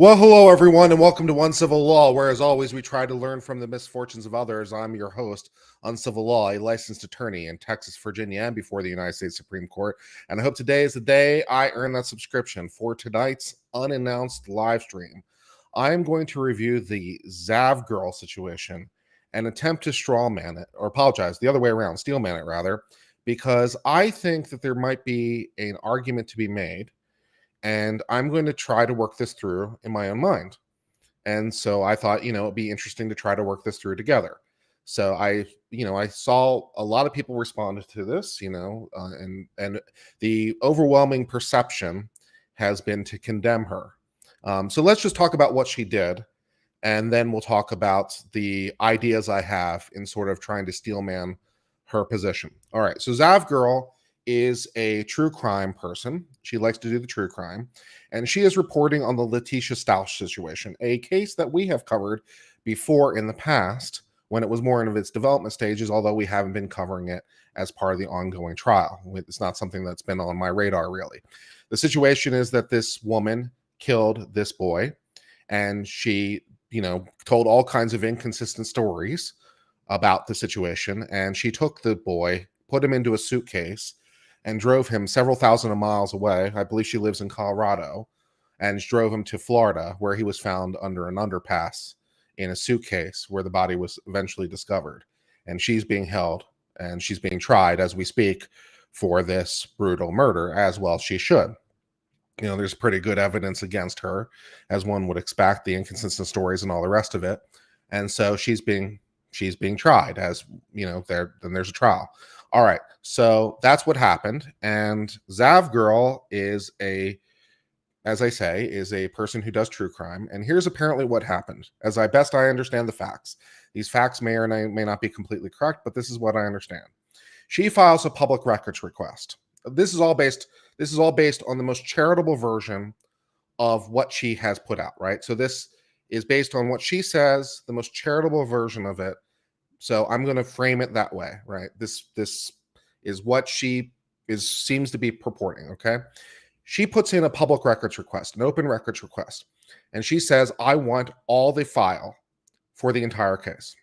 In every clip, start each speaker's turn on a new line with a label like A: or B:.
A: Well, hello everyone, and welcome to One Civil Law, where as always we try to learn from the misfortunes of others. I'm your host, Uncivil Law, a licensed attorney in Texas, Virginia, and before the United States Supreme Court. And I hope today is the day I earn that subscription for tonight's unannounced live stream. I am going to review the Zav Girl situation and attempt to strawman it, or apologize, the other way around, steelman it rather, because I think that there might be an argument to be made. And I'm going to try to work this through in my own mind. And so I thought, it'd be interesting to try to work this through together. So I saw a lot of people responded to this, and the overwhelming perception has been to condemn her. So let's just talk about what she did, and then we'll talk about the ideas I have in sort of trying to steelman her position. All right. So Zav Girl is a true crime person. She likes to do the true crime. And she is reporting on the Letitia Stausch situation, a case that we have covered before in the past when it was more in its development stages, although we haven't been covering it as part of the ongoing trial. It's not something that's been on my radar, really. The situation is that this woman killed this boy, and she, told all kinds of inconsistent stories about the situation. And she took the boy, put him into a suitcase, and drove him several thousand miles away. I believe she lives in Colorado, and drove him to Florida, where he was found under an underpass in a suitcase where the body was eventually discovered. And she's being held and she's being tried as we speak for this brutal murder, as well she should. There's pretty good evidence against her, as one would expect, the inconsistent stories and all the rest of it. And so she's being tried, as then there's a trial. All right, so that's what happened. And Zav Girl is as I say, is a person who does true crime. And here's apparently what happened, as I understand the facts. These facts may or may not be completely correct, but this is what I understand. She files a public records request. This is all based on the most charitable version of what she has put out, right? So this is based on what she says, the most charitable version of it. So I'm going to frame it that way, right? This is what she seems to be purporting, okay? She puts in a public records request, an open records request, and she says, I want all the file for the entire case.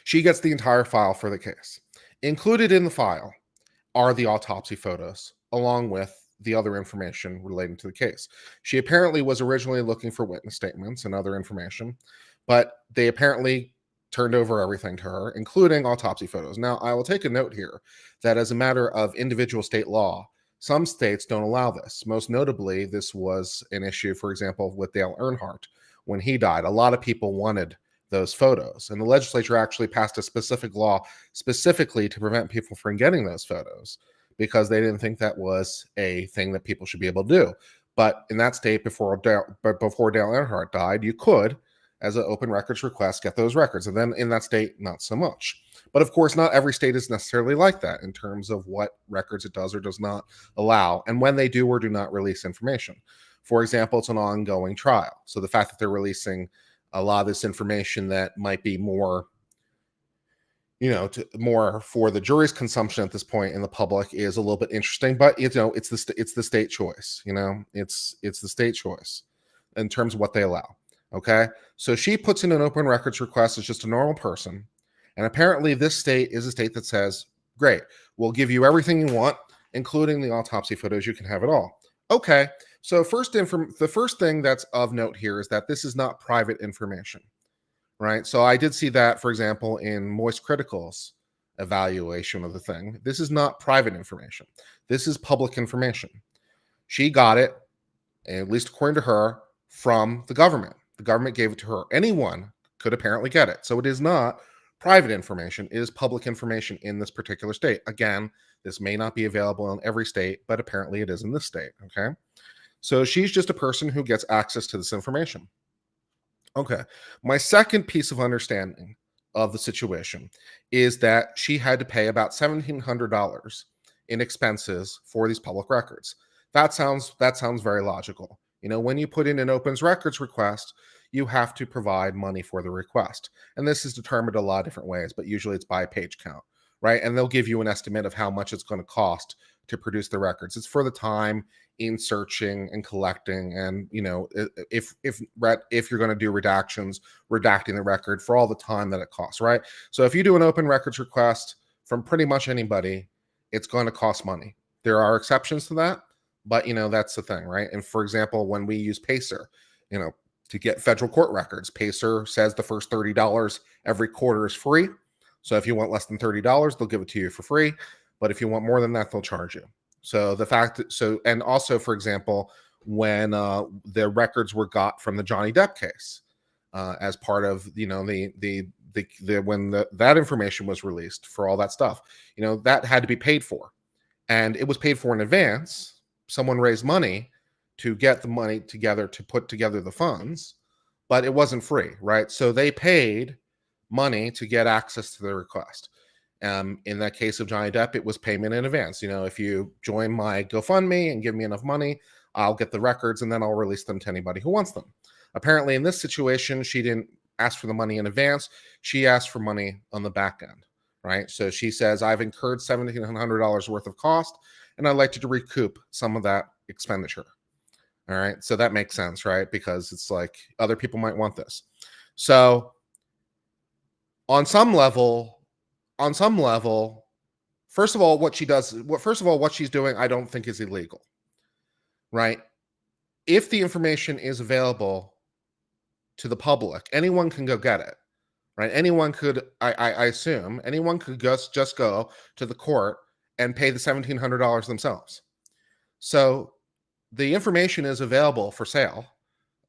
A: She gets the entire file for the case. Included in the file are the autopsy photos, along with the other information relating to the case. She apparently was originally looking for witness statements and other information, but they apparently turned over everything to her, including autopsy photos. Now, I will take a note here that as a matter of individual state law, some states don't allow this. Most notably, this was an issue, for example, with Dale Earnhardt. When he died, a lot of people wanted those photos, and the legislature actually passed a specific law specifically to prevent people from getting those photos because they didn't think that was a thing that people should be able to do. But in that state, before Dale Earnhardt died, you could, as an open records request, get those records. And then in that state, not so much. But of course, not every state is necessarily like that in terms of what records it does or does not allow, and when they do or do not release information. For example, it's an ongoing trial. So the fact that they're releasing a lot of this information that might be more, more for the jury's consumption at this point in the public is a little bit interesting. But it's the state choice. It's the state choice in terms of what they allow. Okay, so she puts in an open records request as just a normal person. And apparently this state is a state that says, great, we'll give you everything you want, including the autopsy photos. You can have it all. Okay, so the first thing that's of note here is that this is not private information, right? So I did see that, for example, in Moist Critical's evaluation of the thing. This is not private information. This is public information. She got it, at least according to her, from the government. The government gave it to her. Anyone could apparently get it. So it is not private information. It is public information in this particular state. Again, this may not be available in every state, but apparently it is in this state. Okay. So she's just a person who gets access to this information. Okay. My second piece of understanding of the situation is that she had to pay about $1,700 in expenses for these public records. That sounds very logical. When you put in an open records request, you have to provide money for the request. And this is determined a lot of different ways, but usually it's by page count, right? And they'll give you an estimate of how much it's going to cost to produce the records. It's for the time in searching and collecting, and if you're going to do redactions, redacting the record for all the time that it costs, right? So if you do an open records request from pretty much anybody, it's going to cost money. There are exceptions to that, but that's the thing, right? And for example, when we use Pacer, to get federal court records, Pacer says the first $30 every quarter is free. So if you want less than $30, they'll give it to you for free. But if you want more than that, they'll charge you. So and also, for example, when the records were got from the Johnny Depp case, as part of that information was released for all that stuff, that had to be paid for, and it was paid for in advance. Someone raised money to get the money together to put together the funds, but it wasn't free, right? So they paid money to get access to the request. In that case of Johnny Depp, it was payment in advance. If you join my GoFundMe and give me enough money, I'll get the records and then I'll release them to anybody who wants them. Apparently, in this situation, she didn't ask for the money in advance. She asked for money on the back end, right? So she says, I've incurred $1,700 worth of cost, and I'd like to recoup some of that expenditure. All right. So that makes sense, right? Because it's like other people might want this. So on some level, first of all, what she's doing, I don't think is illegal, right? If the information is available to the public, anyone can go get it, right? Anyone could, I assume, anyone could just go to the court and pay the $1,700 themselves. So the information is available for sale,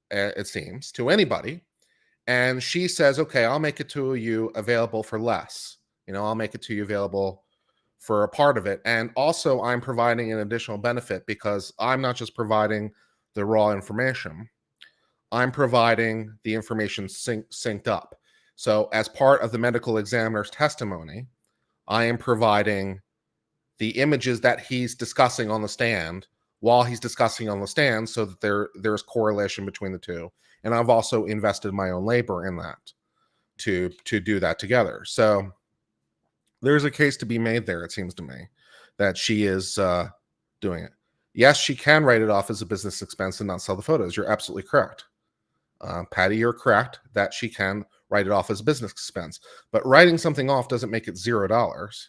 A: it seems, to anybody. And she says, okay, I'll make it to you available for less. I'll make it to you available for a part of it. And also, I'm providing an additional benefit because I'm not just providing the raw information. I'm providing the information synced up. So as part of the medical examiner's testimony, I am providing the images that he's discussing on the stand while he's discussing on the stand, so that there's correlation between the two. And I've also invested my own labor in that to do that together. So there's a case to be made there, it seems to me, that she is doing it. Yes, she can write it off as a business expense and not sell the photos. You're absolutely correct. Patty, you're correct that she can write it off as a business expense. But writing something off doesn't make it $0,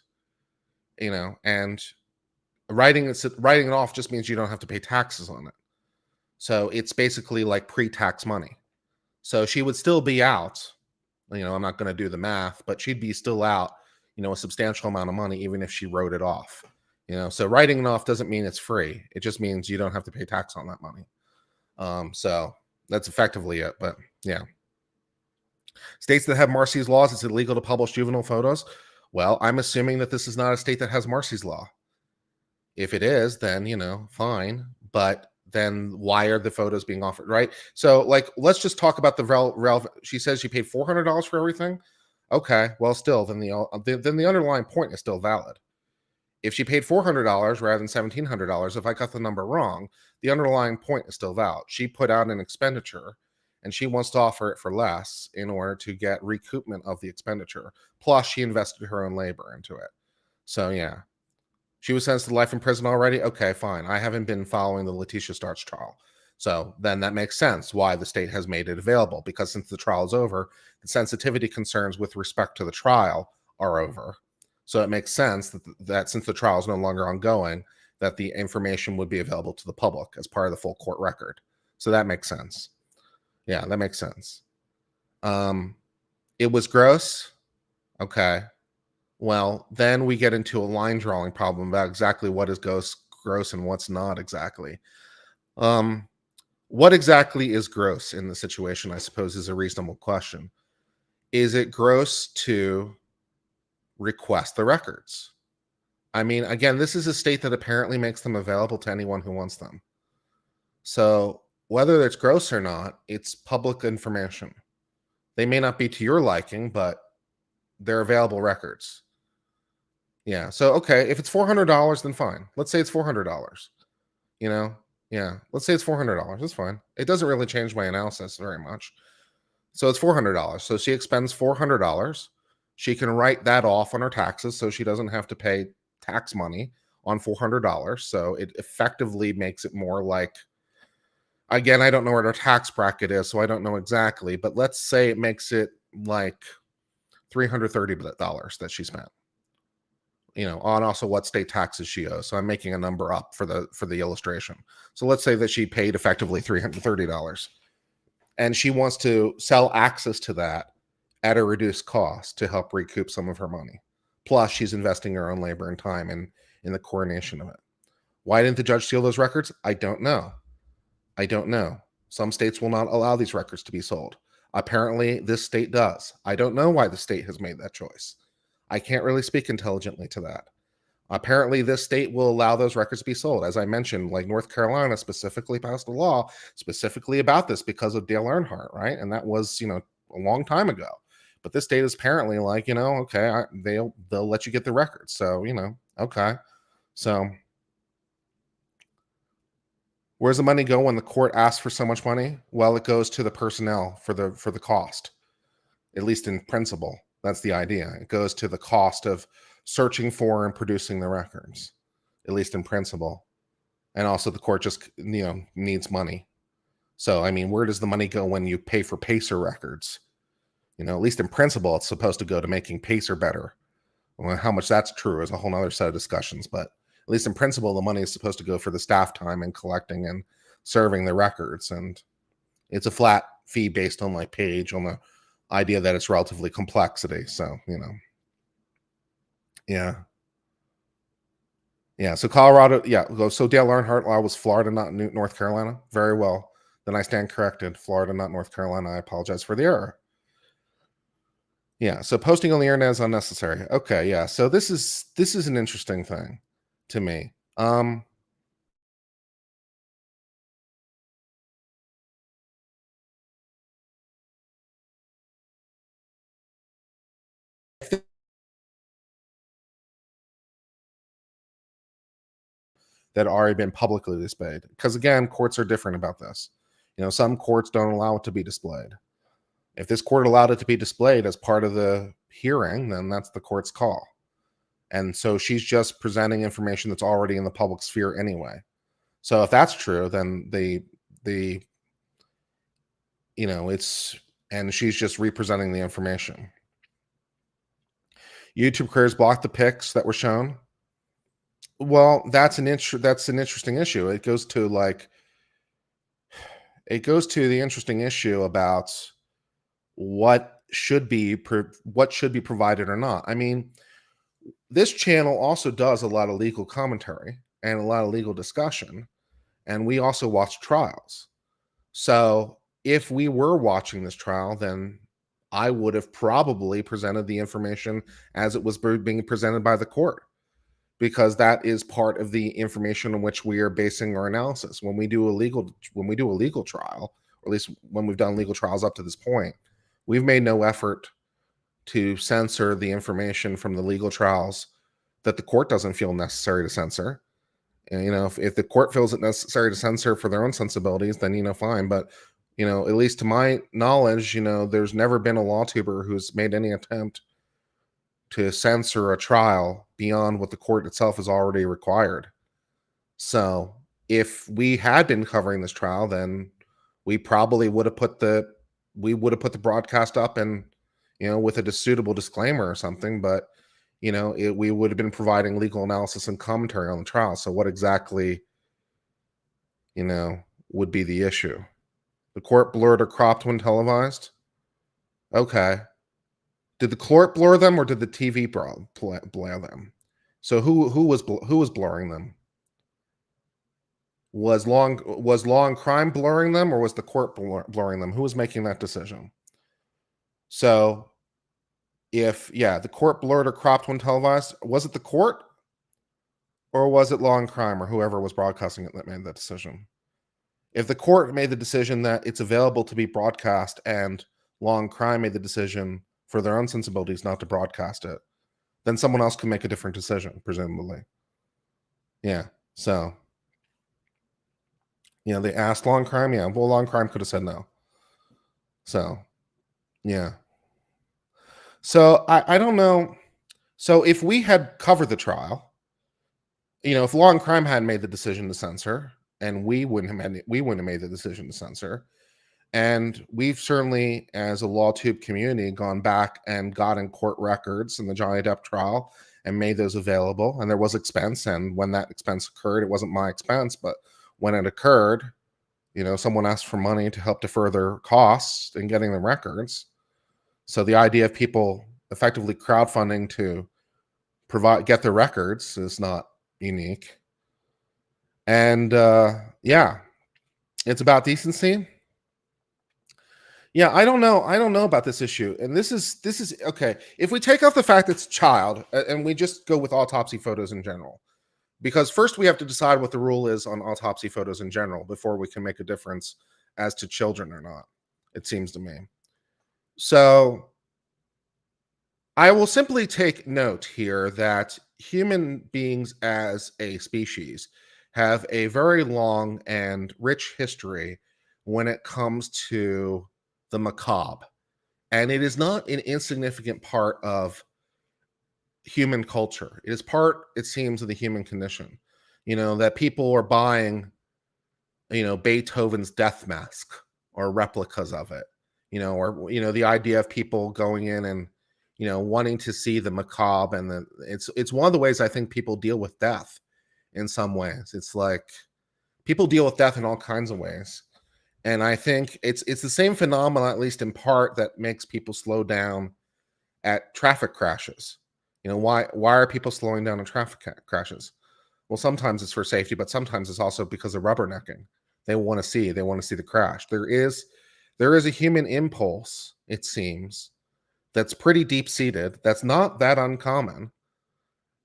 A: and writing it off just means you don't have to pay taxes on it. So it's basically like pre-tax money. So she would still be out. I'm not going to do the math, but she'd be still out, a substantial amount of money, even if she wrote it off. So writing it off doesn't mean it's free. It just means you don't have to pay tax on that money. So that's effectively it. But yeah. States that have Marsy's laws, it's illegal to publish juvenile photos. Well, I'm assuming that this is not a state that has Marsy's law. If it is, then, fine. But then why are the photos being offered, right? So, let's just talk about the relevant. She says she paid $400 for everything. Okay, well, still, then the underlying point is still valid. If she paid $400 rather than $1,700, if I got the number wrong, the underlying point is still valid. She put out an expenditure, and she wants to offer it for less in order to get recoupment of the expenditure. Plus, she invested her own labor into it. So, yeah. She was sentenced to life in prison already? Okay, fine. I haven't been following the Letitia Starts trial. So then that makes sense why the state has made it available, because since the trial is over, the sensitivity concerns with respect to the trial are over. So it makes sense that since the trial is no longer ongoing, that the information would be available to the public as part of the full court record. So that makes sense. Yeah, that makes sense. It was gross. Okay. Well, then we get into a line drawing problem about exactly what is gross and what's not exactly. What exactly is gross in the situation, I suppose, is a reasonable question. Is it gross to request the records? I mean, again, this is a state that apparently makes them available to anyone who wants them. So whether it's gross or not, it's public information. They may not be to your liking, but they're available records. Yeah. So, okay, if it's $400, then fine. Let's say it's $400. Yeah. Let's say it's $400. That's fine. It doesn't really change my analysis very much. So it's $400. So she expends $400. She can write that off on her taxes, so she doesn't have to pay tax money on $400. So it effectively makes it more like, again, I don't know what her tax bracket is, so I don't know exactly, but let's say it makes it like $330 that she spent, on also what state taxes she owes. So I'm making a number up for the illustration. So let's say that she paid effectively $330, and she wants to sell access to that at a reduced cost to help recoup some of her money. Plus, she's investing her own labor and time in the coordination of it. Why didn't the judge seal those records? I don't know. Some states will not allow these records to be sold. Apparently, this state does. I don't know why the state has made that choice. I can't really speak intelligently to that. Apparently, this state will allow those records to be sold. As I mentioned, like North Carolina specifically passed a law specifically about this because of Dale Earnhardt, right? And that was, a long time ago. But this state is apparently like, okay, they'll let you get the records. So, okay. So where's the money go when the court asks for so much money? Well, it goes to the personnel for the cost, at least in principle. That's the idea. It goes to the cost of searching for and producing the records, at least in principle. And also the court just, needs money. So, I mean, where does the money go when you pay for PACER records? At least in principle, it's supposed to go to making PACER better. Well, how much that's true is a whole other set of discussions, but at least in principle, the money is supposed to go for the staff time and collecting and serving the records. And it's a flat fee based on like page, on the idea that it's relatively complexity. So, yeah. Yeah. So Colorado, yeah. So Dale Earnhardt law was Florida, not North Carolina. Very well. Then I stand corrected. Florida, not North Carolina. I apologize for the error. Yeah. So posting on the internet is unnecessary. Okay. Yeah. So this is an interesting thing to me. That already been publicly displayed, because again, courts are different about this. Some courts don't allow it to be displayed. If this court allowed it to be displayed as part of the hearing, then that's the court's call. And so she's just presenting information that's already in the public sphere anyway. So if that's true, then it's, and she's just representing the information. YouTube creators blocked the pics that were shown. Well, that's an interesting issue. It goes to the interesting issue about what should be provided or not. I mean, this channel also does a lot of legal commentary and a lot of legal discussion, and we also watch trials. So if we were watching this trial, then I would have probably presented the information as it was being presented by the court, because that is part of the information on which we are basing our analysis. When we do a legal trial, or at least when we've done legal trials up to this point, we've made no effort to censor the information from the legal trials that the court doesn't feel necessary to censor. And if the court feels it necessary to censor for their own sensibilities, then fine. But at least to my knowledge, there's never been a law tuber who's made any attempt to censor a trial beyond what the court itself has already required. So if we had been covering this trial, then we probably would have put the broadcast up, and with a suitable disclaimer or something. But we would have been providing legal analysis and commentary on the trial. So what exactly would be the issue? The court blurred or cropped when televised. Okay. Did the court blur them, or did the TV blur them? So who was blurring them? Was Law and Crime blurring them, or was the court blurring them? Who was making that decision? So if the court blurred or cropped when televised, was it the court, or was it Law and Crime, or whoever was broadcasting it, that made that decision? If the court made the decision that it's available to be broadcast, and Law and Crime made the decision for their own sensibilities not to broadcast it, then someone else can make a different decision, presumably. Yeah. So, they asked Law and Crime. Yeah. Well, Law and Crime could have said no. So, yeah. So I don't know. So if we had covered the trial, If Law and Crime hadn't made the decision to censor, and we wouldn't have made the decision to censor, and we've certainly, as a LawTube community, gone back and gotten court records in the Johnny Depp trial and made those available. And there was expense, and when that expense occurred, it wasn't my expense, but when it occurred, someone asked for money to help defer their costs in getting the records. So the idea of people effectively crowdfunding to get the records is not unique. And yeah, it's about decency. Yeah, I don't know. I don't know about this issue. And this is okay. If we take off the fact it's child and we just go with autopsy photos in general, because first we have to decide what the rule is on autopsy photos in general before we can make a difference as to children or not, it seems to me. So I will simply take note here that human beings as a species have a very long and rich history when it comes to the macabre. And it is not an insignificant part of human culture. It is part, it seems, of the human condition. That people are buying, Beethoven's death mask or replicas of it, or, the idea of people going in and, wanting to see the macabre. And it's one of the ways I think people deal with death in some ways. It's like people deal with death in all kinds of ways. And I think it's the same phenomenon, at least in part, that makes people slow down at traffic crashes. Why are people slowing down in traffic crashes? Well, sometimes it's for safety, but sometimes it's also because of rubbernecking. They want to see the crash. There is a human impulse, it seems, that's pretty deep-seated, that's not that uncommon,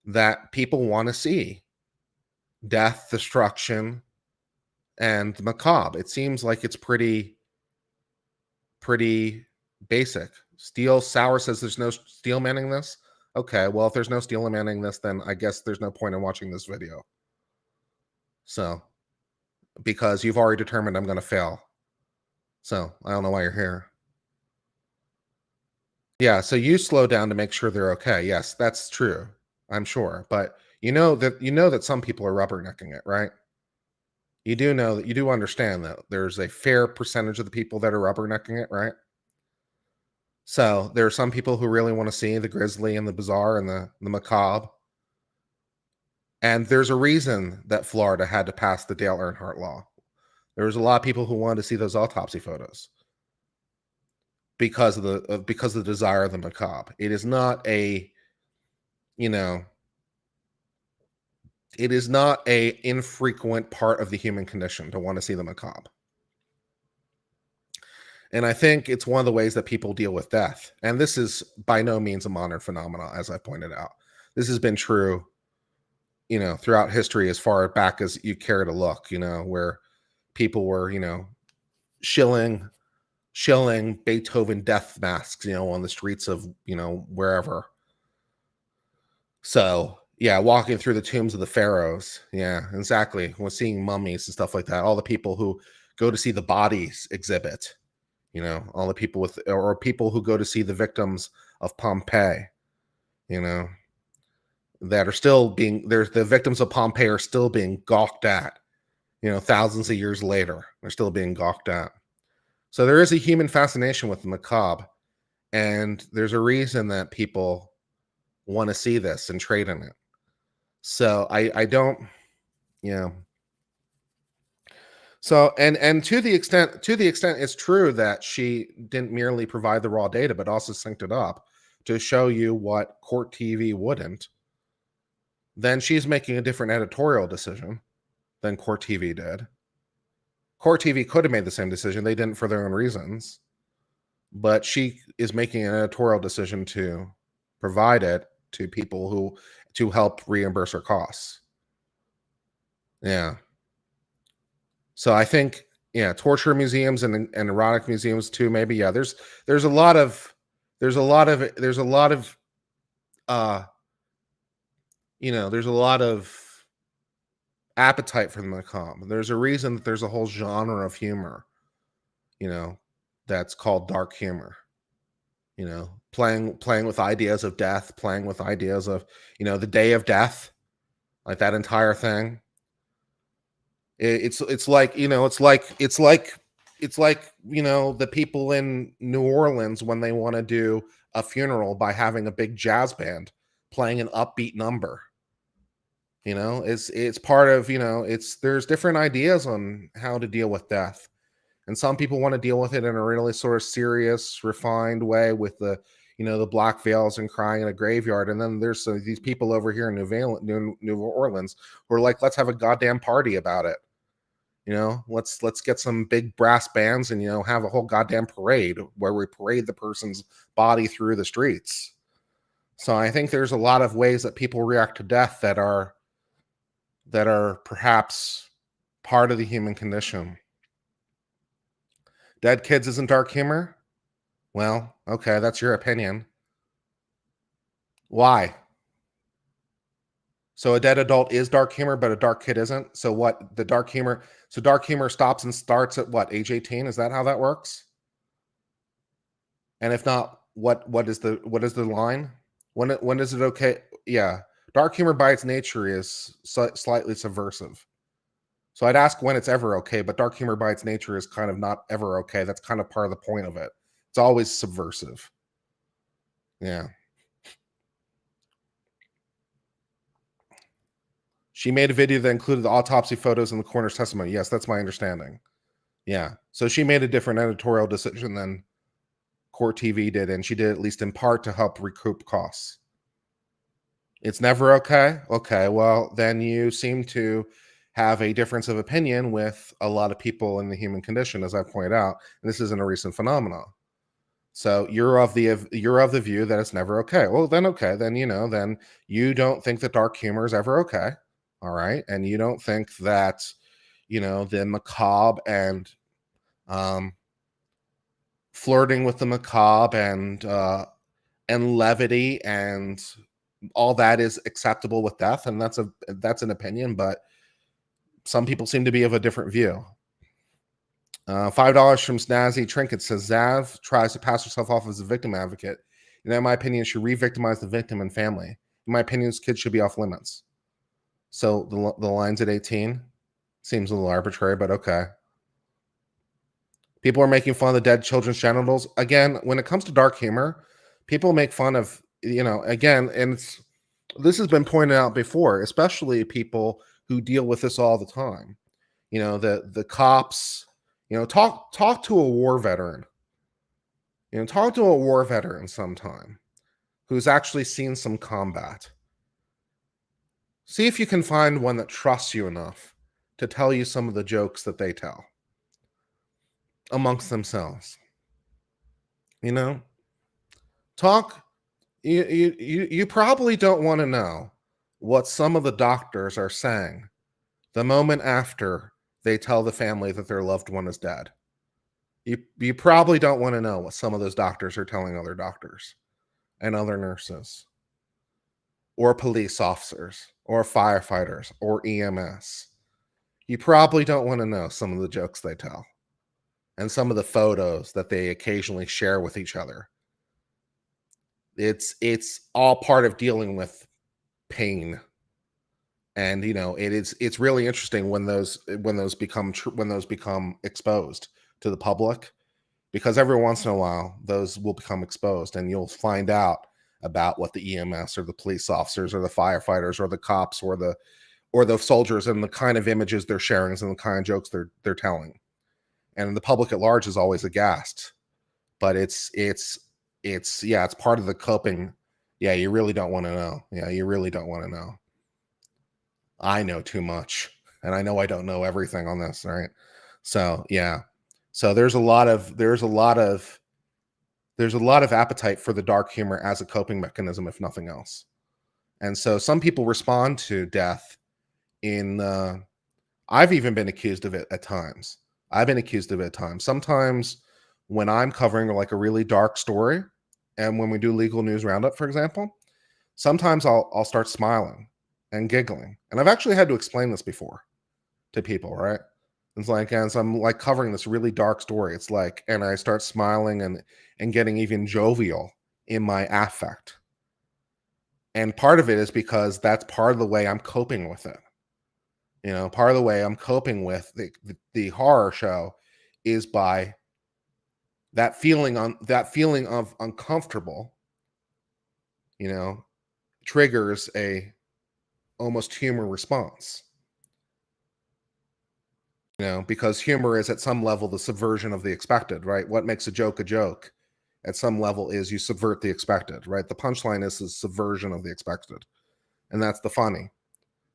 A: that people want to see death, destruction, and the macabre. It seems like it's pretty basic. Steel Sour says there's no Steelmanning this. Okay, well, if there's no Steelmanning this, then I guess there's no point in watching this video. So, because you've already determined I'm going to fail. So, I don't know why you're here. Yeah, so you slow down to make sure they're okay. Yes, that's true. I'm sure. But you know that some people are rubbernecking it, right? You do understand that there's a fair percentage of the people that are rubbernecking it, right? So there are some people who really want to see the grisly and the bizarre and the macabre. And there's a reason that Florida had to pass the Dale Earnhardt law. There was a lot of people who wanted to see those autopsy photos because of the desire of the macabre. It is not a, it is not a infrequent part of the human condition to want to see the macabre. And I think it's one of the ways that people deal with death. And this is by no means a modern phenomenon, as I pointed out. This has been true, throughout history, as far back as you care to look, where people were, shilling Beethoven death masks, on the streets of, wherever. So, yeah, walking through the tombs of the pharaohs. Yeah, exactly. We're seeing mummies and stuff like that. All the people who go to see the bodies exhibit, all the people or people who go to see the victims of Pompeii, that are still the victims of Pompeii are still being gawked at, thousands of years later. They're still being gawked at. So there is a human fascination with the macabre, and there's a reason that people want to see this and trade in it. So I don't, So and to the extent it's true that she didn't merely provide the raw data, but also synced it up to show you what court TV wouldn't, then she's making a different editorial decision than court TV did. Court TV could have made the same decision. They didn't for their own reasons. But she is making an editorial decision to provide it to people to help reimburse her costs. Yeah. So I think, torture museums and erotic museums too, maybe. Yeah, there's a lot of there's a lot of appetite for the macabre. There's a reason that there's a whole genre of humor, that's called dark humor. Playing with ideas of death, playing with ideas of, the day of death. Like that entire thing. It's like, you know, it's like you know, the people in New Orleans when they want to do a funeral by having a big jazz band playing an upbeat number. You know, it's part of, you know, it's there's different ideas on how to deal with death. And some people want to deal with it in a really sort of serious, refined way with the, you know, the black veils and crying in a graveyard. And then there's these people over here in New Orleans who are like, let's have a goddamn party about it. You know, let's get some big brass bands and, you know, have a whole goddamn parade where we parade the person's body through the streets. So I think there's a lot of ways that people react to death that are perhaps part of the human condition. Dead kids isn't dark humor? Well, okay, that's your opinion. Why? So a dead adult is dark humor, but a dark kid isn't. So what? The dark humor. So dark humor stops and starts at what? Age 18? Is that how that works? And if not, what is the line? When is it okay? Yeah, dark humor by its nature is slightly subversive. So I'd ask when it's ever okay, but dark humor by its nature is kind of not ever okay. That's kind of part of the point of it. It's always subversive. Yeah. She made a video that included the autopsy photos and the coroner's testimony. Yes, that's my understanding. Yeah. So she made a different editorial decision than Court TV did, and she did at least in part to help recoup costs. It's never okay. Okay, well, then you seem to have a difference of opinion with a lot of people in the human condition, as I pointed out. And this isn't a recent phenomenon. So you're of the view that it's never okay. Well, then okay, then you know, then you don't think that dark humor is ever okay. All right. And you don't think that, you know, the macabre um flirting with the macabre and levity and all that is acceptable with death. And that's an opinion, but some people seem to be of a different view. $5 from Snazzy Trinket says Zav tries to pass herself off as a victim advocate. And in my opinion, should re-victimize the victim and family. In my opinion, kids should be off limits. So the line's at 18. Seems a little arbitrary, but okay. People are making fun of the dead children's genitals. Again, when it comes to dark humor, people make fun of, you know, again, and this has been pointed out before, especially people who deal with this all the time. You know, the cops, you know, talk to a war veteran. You know, talk to a war veteran sometime who's actually seen some combat. See if you can find one that trusts you enough to tell you some of the jokes that they tell amongst themselves. You know, talk. You probably don't want to know what some of the doctors are saying the moment after they tell the family that their loved one is dead. You probably don't want to know what some of those doctors are telling other doctors and other nurses or police officers or firefighters or EMS. You probably don't want to know some of the jokes they tell and some of the photos that they occasionally share with each other. It's all part of dealing with pain. And you know, it's really interesting when those become exposed to the public, because every once in a while those will become exposed and you'll find out about what the EMS or the police officers or the firefighters or the cops or the soldiers and the kind of images they're sharing and the kind of jokes they're telling. And the public at large is always aghast. But it's yeah, it's part of the coping. Yeah, you really don't want to know. Yeah, you really don't want to know. I know too much, and I know I don't know everything on this, right? So yeah. So there's a lot of appetite for the dark humor as a coping mechanism, if nothing else. And so some people respond to death in I've even been accused of it at times. I've been accused of it at times. Sometimes when I'm covering like a really dark story, and when we do legal news roundup, for example, sometimes I'll start smiling and giggling. And I've actually had to explain this before to people, right? It's like, as I'm like covering this really dark story, it's like, and I start smiling and getting even jovial in my affect. And part of it is because that's part of the way I'm coping with it. Part of the way I'm coping with the horror show is by that feeling of uncomfortable, you know, triggers a almost humor response. Because humor is at some level the subversion of the expected, right? What makes a joke at some level is you subvert the expected, right? The punchline is the subversion of the expected, and that's the funny.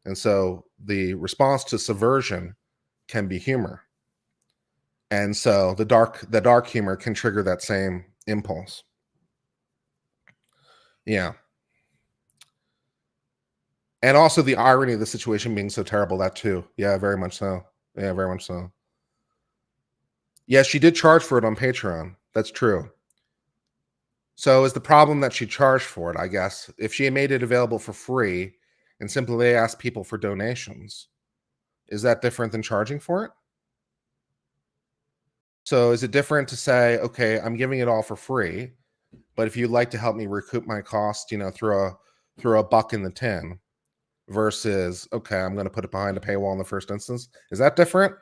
A: And so the response to subversion can be humor. And so the dark humor can trigger that same impulse. Yeah. And also the irony of the situation being so terrible, that too. Yeah, very much so. Yeah, very much so. Yeah, she did charge for it on Patreon. That's true. So is the problem that she charged for it, I guess. If she had made it available for free and simply asked people for donations, is that different than charging for it? So is it different to say, okay, I'm giving it all for free, but if you'd like to help me recoup my cost, throw a buck in the tin, versus, okay, I'm going to put it behind a paywall in the first instance? Is that different?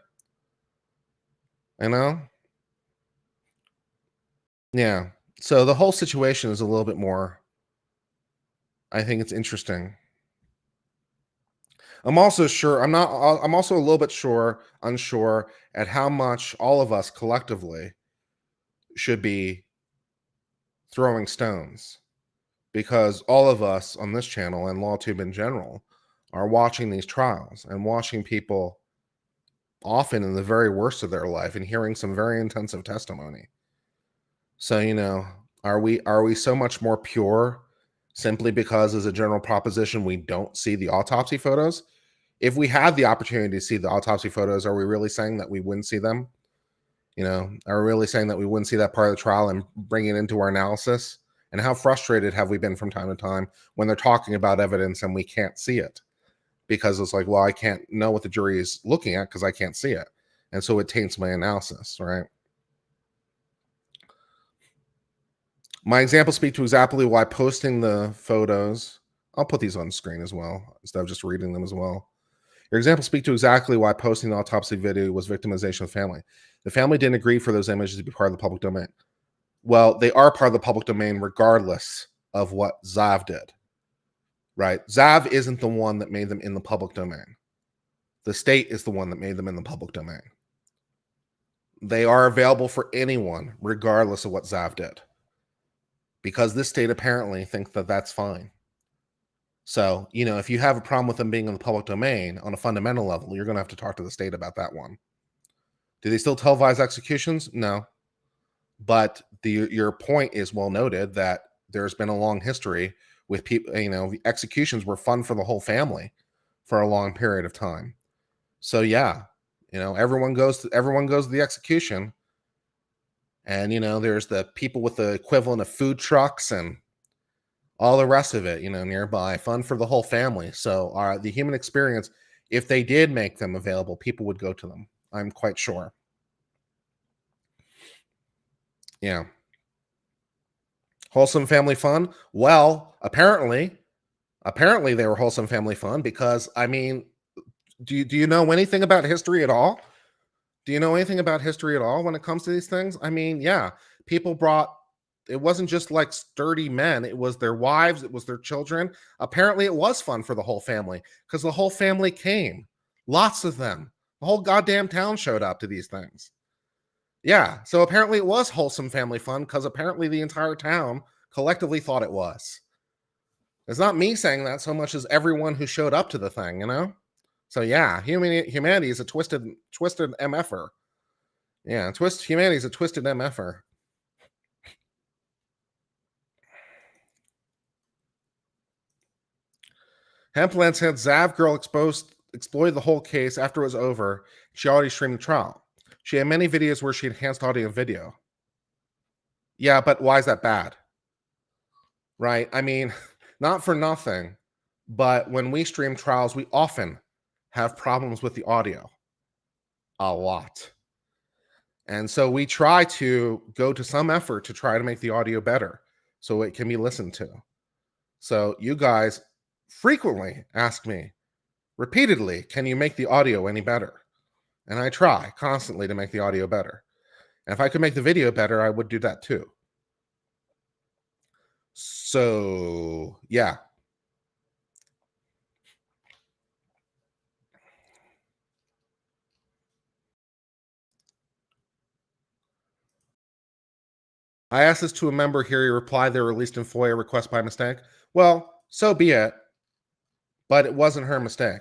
A: You know? Yeah. So the whole situation is a little bit more, I think it's interesting. I'm also sure I'm also a little bit unsure at how much all of us collectively should be throwing stones, because all of us on this channel and LawTube in general are watching these trials and watching people often in the very worst of their life and hearing some very intensive testimony. So, are we so much more pure simply because, as a general proposition, we don't see the autopsy photos? If we had the opportunity to see the autopsy photos, are we really saying that we wouldn't see them? Are we really saying that we wouldn't see that part of the trial and bring it into our analysis? And how frustrated have we been from time to time when they're talking about evidence and we can't see it? Because it's like, well, I can't know what the jury is looking at because I can't see it. And so it taints my analysis, right? My examples speak to exactly why posting the photos, I'll put these on screen as well, instead of just reading them as well. Your examples speak to exactly why posting the autopsy video was victimization of the family. The family didn't agree for those images to be part of the public domain. Well, they are part of the public domain regardless of what Zav did, right? Zav isn't the one that made them in the public domain. The state is the one that made them in the public domain. They are available for anyone regardless of what Zav did, because this state apparently thinks that that's fine. So, if you have a problem with them being in the public domain on a fundamental level, you're going to have to talk to the state about that one. Do they still televise executions? No. But your point is well noted that there's been a long history with people, executions were fun for the whole family for a long period of time. So yeah, everyone goes to the execution, and there's the people with the equivalent of food trucks and all the rest of it, nearby, fun for the whole family. So the human experience, if they did make them available, people would go to them. I'm quite sure. Yeah. Wholesome family fun? Well, apparently they were wholesome family fun, because do you know anything about history at all? Do you know anything about history at all when it comes to these things? Yeah, people brought, it wasn't just like sturdy men, it was their wives, it was their children. Apparently it was fun for the whole family because the whole family came. Lots of them. The whole goddamn town showed up to these things. Yeah, so apparently it was wholesome family fun because apparently the entire town collectively thought it was. It's not me saying that so much as everyone who showed up to the thing, So yeah, humanity is a twisted MFer. Yeah, humanity is a twisted MFer. Hempland said Zav Girl exploited the whole case after it was over. She already streamed the trial. She had many videos where she enhanced audio and video. Yeah, but why is that bad? Right? Not for nothing, but when we stream trials, we often have problems with the audio. A lot. And so we try to go to some effort to try to make the audio better so it can be listened to. So you guys frequently ask me repeatedly, can you make the audio any better? And I try constantly to make the audio better. And if I could make the video better, I would do that too. So, yeah. I asked this to a member here. He replied they were released in FOIA request by mistake. Well, so be it. But it wasn't her mistake.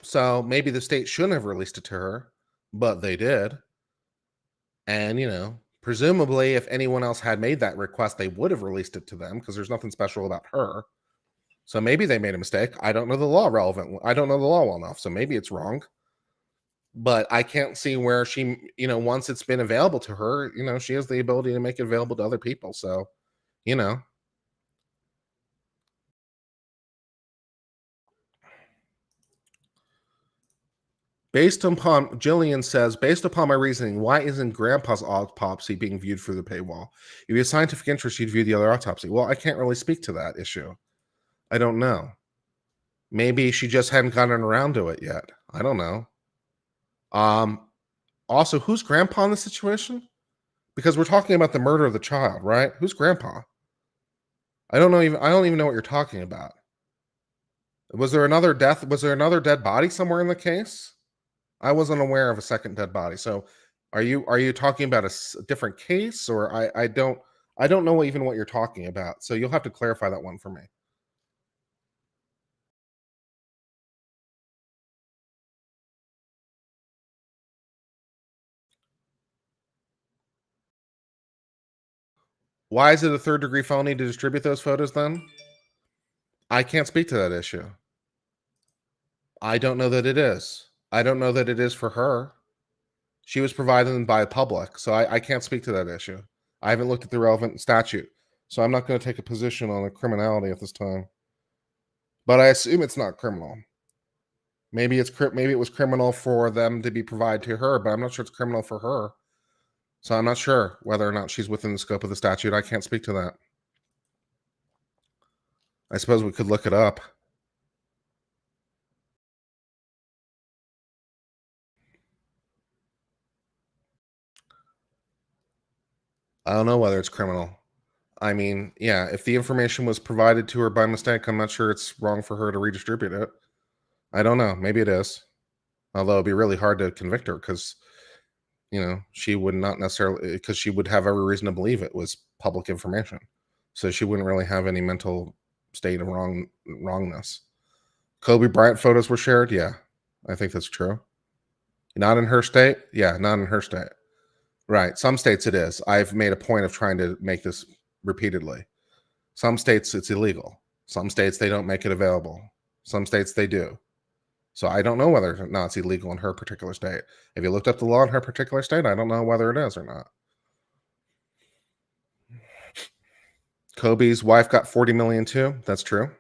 A: So maybe the state shouldn't have released it to her, but they did. And, presumably if anyone else had made that request, they would have released it to them because there's nothing special about her. So maybe they made a mistake. I don't know the law relevant. I don't know the law well enough. So maybe it's wrong. But I can't see where she, once it's been available to her, she has the ability to make it available to other people. So, you know, Jillian says, based upon my reasoning, why isn't Grandpa's autopsy being viewed through the paywall? If you have scientific interest, you'd view the other autopsy. Well, I can't really speak to that issue. I don't know. Maybe she just hadn't gotten around to it yet. I don't know. Also, who's Grandpa in the situation? Because we're talking about the murder of the child, right? Who's Grandpa? I don't even know what you're talking about. Was there another death? Was there another dead body somewhere in the case? I wasn't aware of a second dead body. So, are you talking about a different case, or I don't know even what you're talking about. So you'll have to clarify that one for me. Why is it a third degree felony to distribute those photos then? I can't speak to that issue. I don't know that it is. I don't know that it is for her. She was provided them by public, so I can't speak to that issue. I haven't looked at the relevant statute, so I'm not going to take a position on the criminality at this time. But I assume it's not criminal. Maybe it was criminal for them to be provided to her, but I'm not sure it's criminal for her. So I'm not sure whether or not she's within the scope of the statute. I can't speak to that. I suppose we could look it up. I don't know whether it's criminal. I mean, yeah, if the information was provided to her by mistake, I'm not sure it's wrong for her to redistribute it. I don't know. Maybe it is. Although it'd be really hard to convict her because, she would not necessarily, because she would have every reason to believe it was public information. So she wouldn't really have any mental state of wrongness. Kobe Bryant photos were shared. Yeah, I think that's true. Not in her state. Yeah, not in her state. Right. Some states it is. I've made a point of trying to make this repeatedly. Some states it's illegal. Some states they don't make it available. Some states they do. So I don't know whether or not it's illegal in her particular state. If you looked up the law in her particular state, I don't know whether it is or not. Kobe's wife got 40 million too. That's true.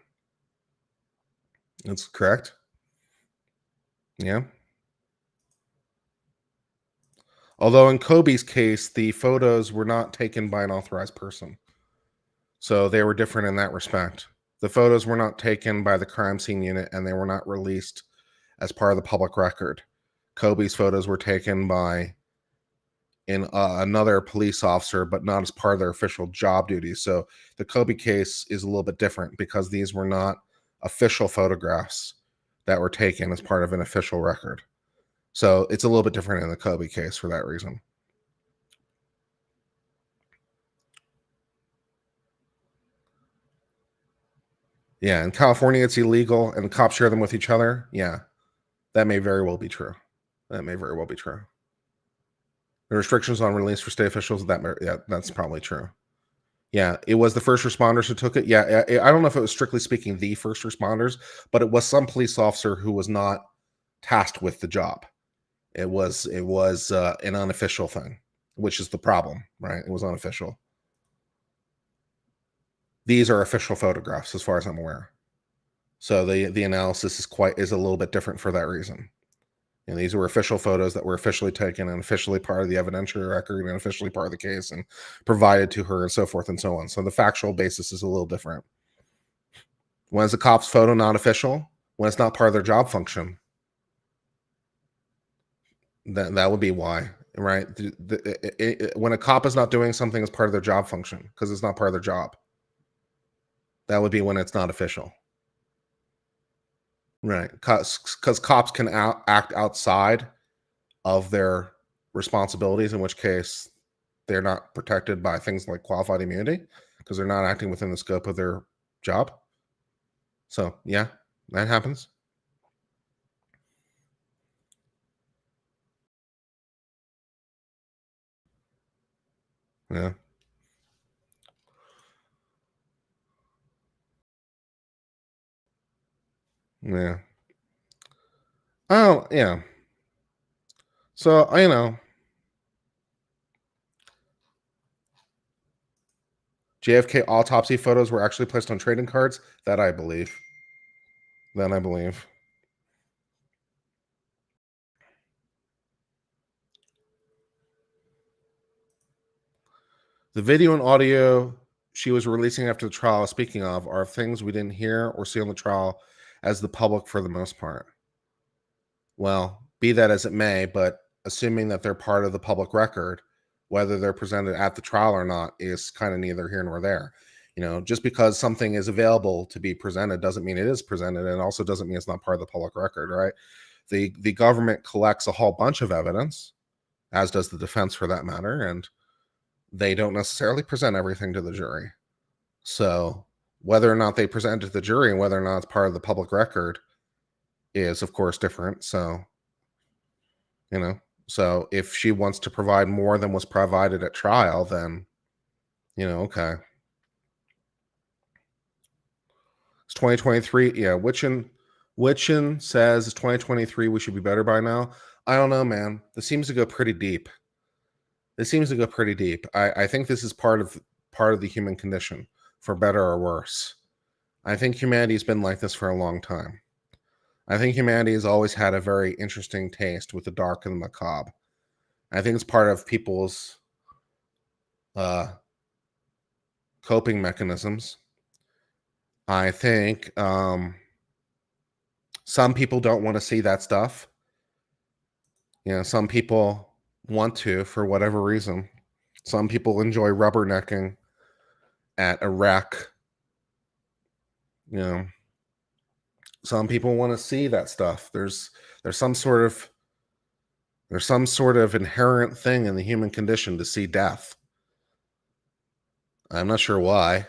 A: That's correct. Yeah. Although in Kobe's case, the photos were not taken by an authorized person. So they were different in that respect. The photos were not taken by the crime scene unit and they were not released as part of the public record. Kobe's photos were taken by another police officer, but not as part of their official job duties. So the Kobe case is a little bit different because these were not official photographs that were taken as part of an official record. So it's a little bit different in the Kobe case for that reason. Yeah, in California it's illegal and the cops share them with each other. Yeah, that may very well be true. That may very well be true. The restrictions on release for state officials, that's probably true. Yeah, it was the first responders who took it. Yeah, I don't know if it was strictly speaking the first responders, but it was some police officer who was not tasked with the job. It was an unofficial thing, which is the problem, right? It was unofficial. These are official photographs, as far as I'm aware. So the analysis is a little bit different for that reason. And these were official photos that were officially taken and officially part of the evidentiary record and officially part of the case and provided to her and so forth and so on. So the factual basis is a little different. When is the cop's photo not official? When it's not part of their job function. That would be why, right? When a cop is not doing something as part of their job function because it's not part of their job, that would be when it's not official. Right. Because cops can act outside of their responsibilities, in which case they're not protected by things like qualified immunity because they're not acting within the scope of their job. So, yeah, that happens. Yeah. Yeah. Oh, yeah. So, JFK autopsy photos were actually placed on trading cards. That I believe. That I believe. The video and audio she was releasing after the trial, speaking of, are things we didn't hear or see on the trial as the public for the most part. Well, be that as it may, but assuming that they're part of the public record, whether they're presented at the trial or not is kind of neither here nor there. Just because something is available to be presented doesn't mean it is presented, and also doesn't mean it's not part of the public record, right? The government collects a whole bunch of evidence, as does the defense for that matter, and they don't necessarily present everything to the jury. So whether or not they present it to the jury and whether or not it's part of the public record is, of course, different. So if she wants to provide more than was provided at trial, then okay. It's 2023. Yeah, Witchin says it's 2023. We should be better by now. I don't know, man. This seems to go pretty deep. I think this is part of the human condition, for better or worse. I think humanity's been like this for a long time. I think humanity has always had a very interesting taste with the dark and the macabre. I think it's part of people's coping mechanisms. I think some people don't want to see that stuff. Some people want to for whatever reason. Some people enjoy rubbernecking at a wreck. Some people want to see that stuff. There's some sort of inherent thing in the human condition to see death. I'm not sure why,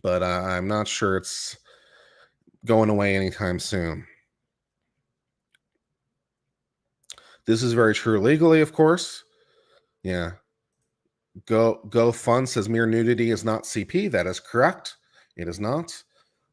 A: but I'm not sure it's going away anytime soon. This is very true legally, of course. Yeah. Go Fun says mere nudity is not CP. That is correct. It is not.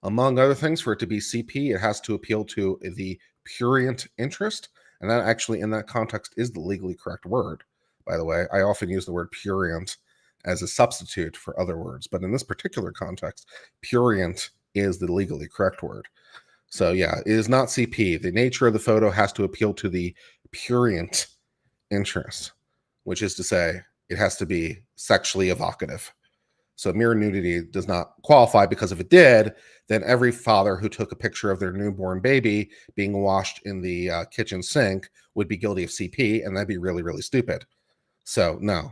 A: Among other things, for it to be CP, it has to appeal to the prurient interest. And that actually, in that context, is the legally correct word. By the way, I often use the word prurient as a substitute for other words. But in this particular context, prurient is the legally correct word. So yeah, it is not CP. The nature of the photo has to appeal to the prurient interest, which is to say, it has to be sexually evocative. So mere nudity does not qualify, because if it did, then every father who took a picture of their newborn baby being washed in the kitchen sink would be guilty of CP, and that'd be really, really stupid. So no.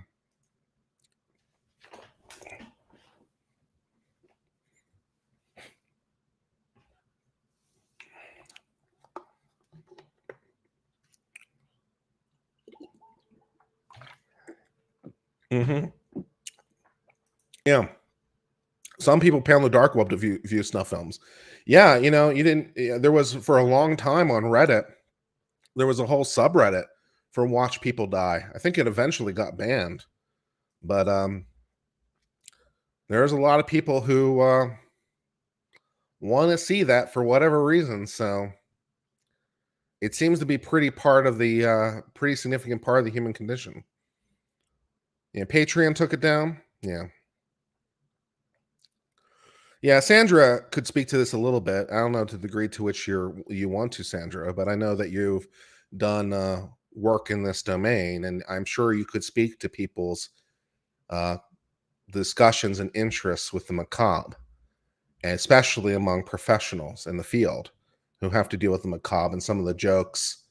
A: Mm-hmm. Yeah. Some people pay on the dark web to view snuff films. Yeah, you didn't. There was, for a long time on Reddit, there was a whole subreddit for watch people die. I think it eventually got banned, but there's a lot of people who want to see that for whatever reason. So it seems to be pretty significant part of the human condition. Yeah, Patreon took it down. Yeah, Sandra could speak to this a little bit. I don't know to the degree to which you want to, Sandra, but I know that you've done work in this domain, and I'm sure you could speak to people's uh, discussions and interests with the macabre, and especially among professionals in the field who have to deal with the macabre and some of the jokes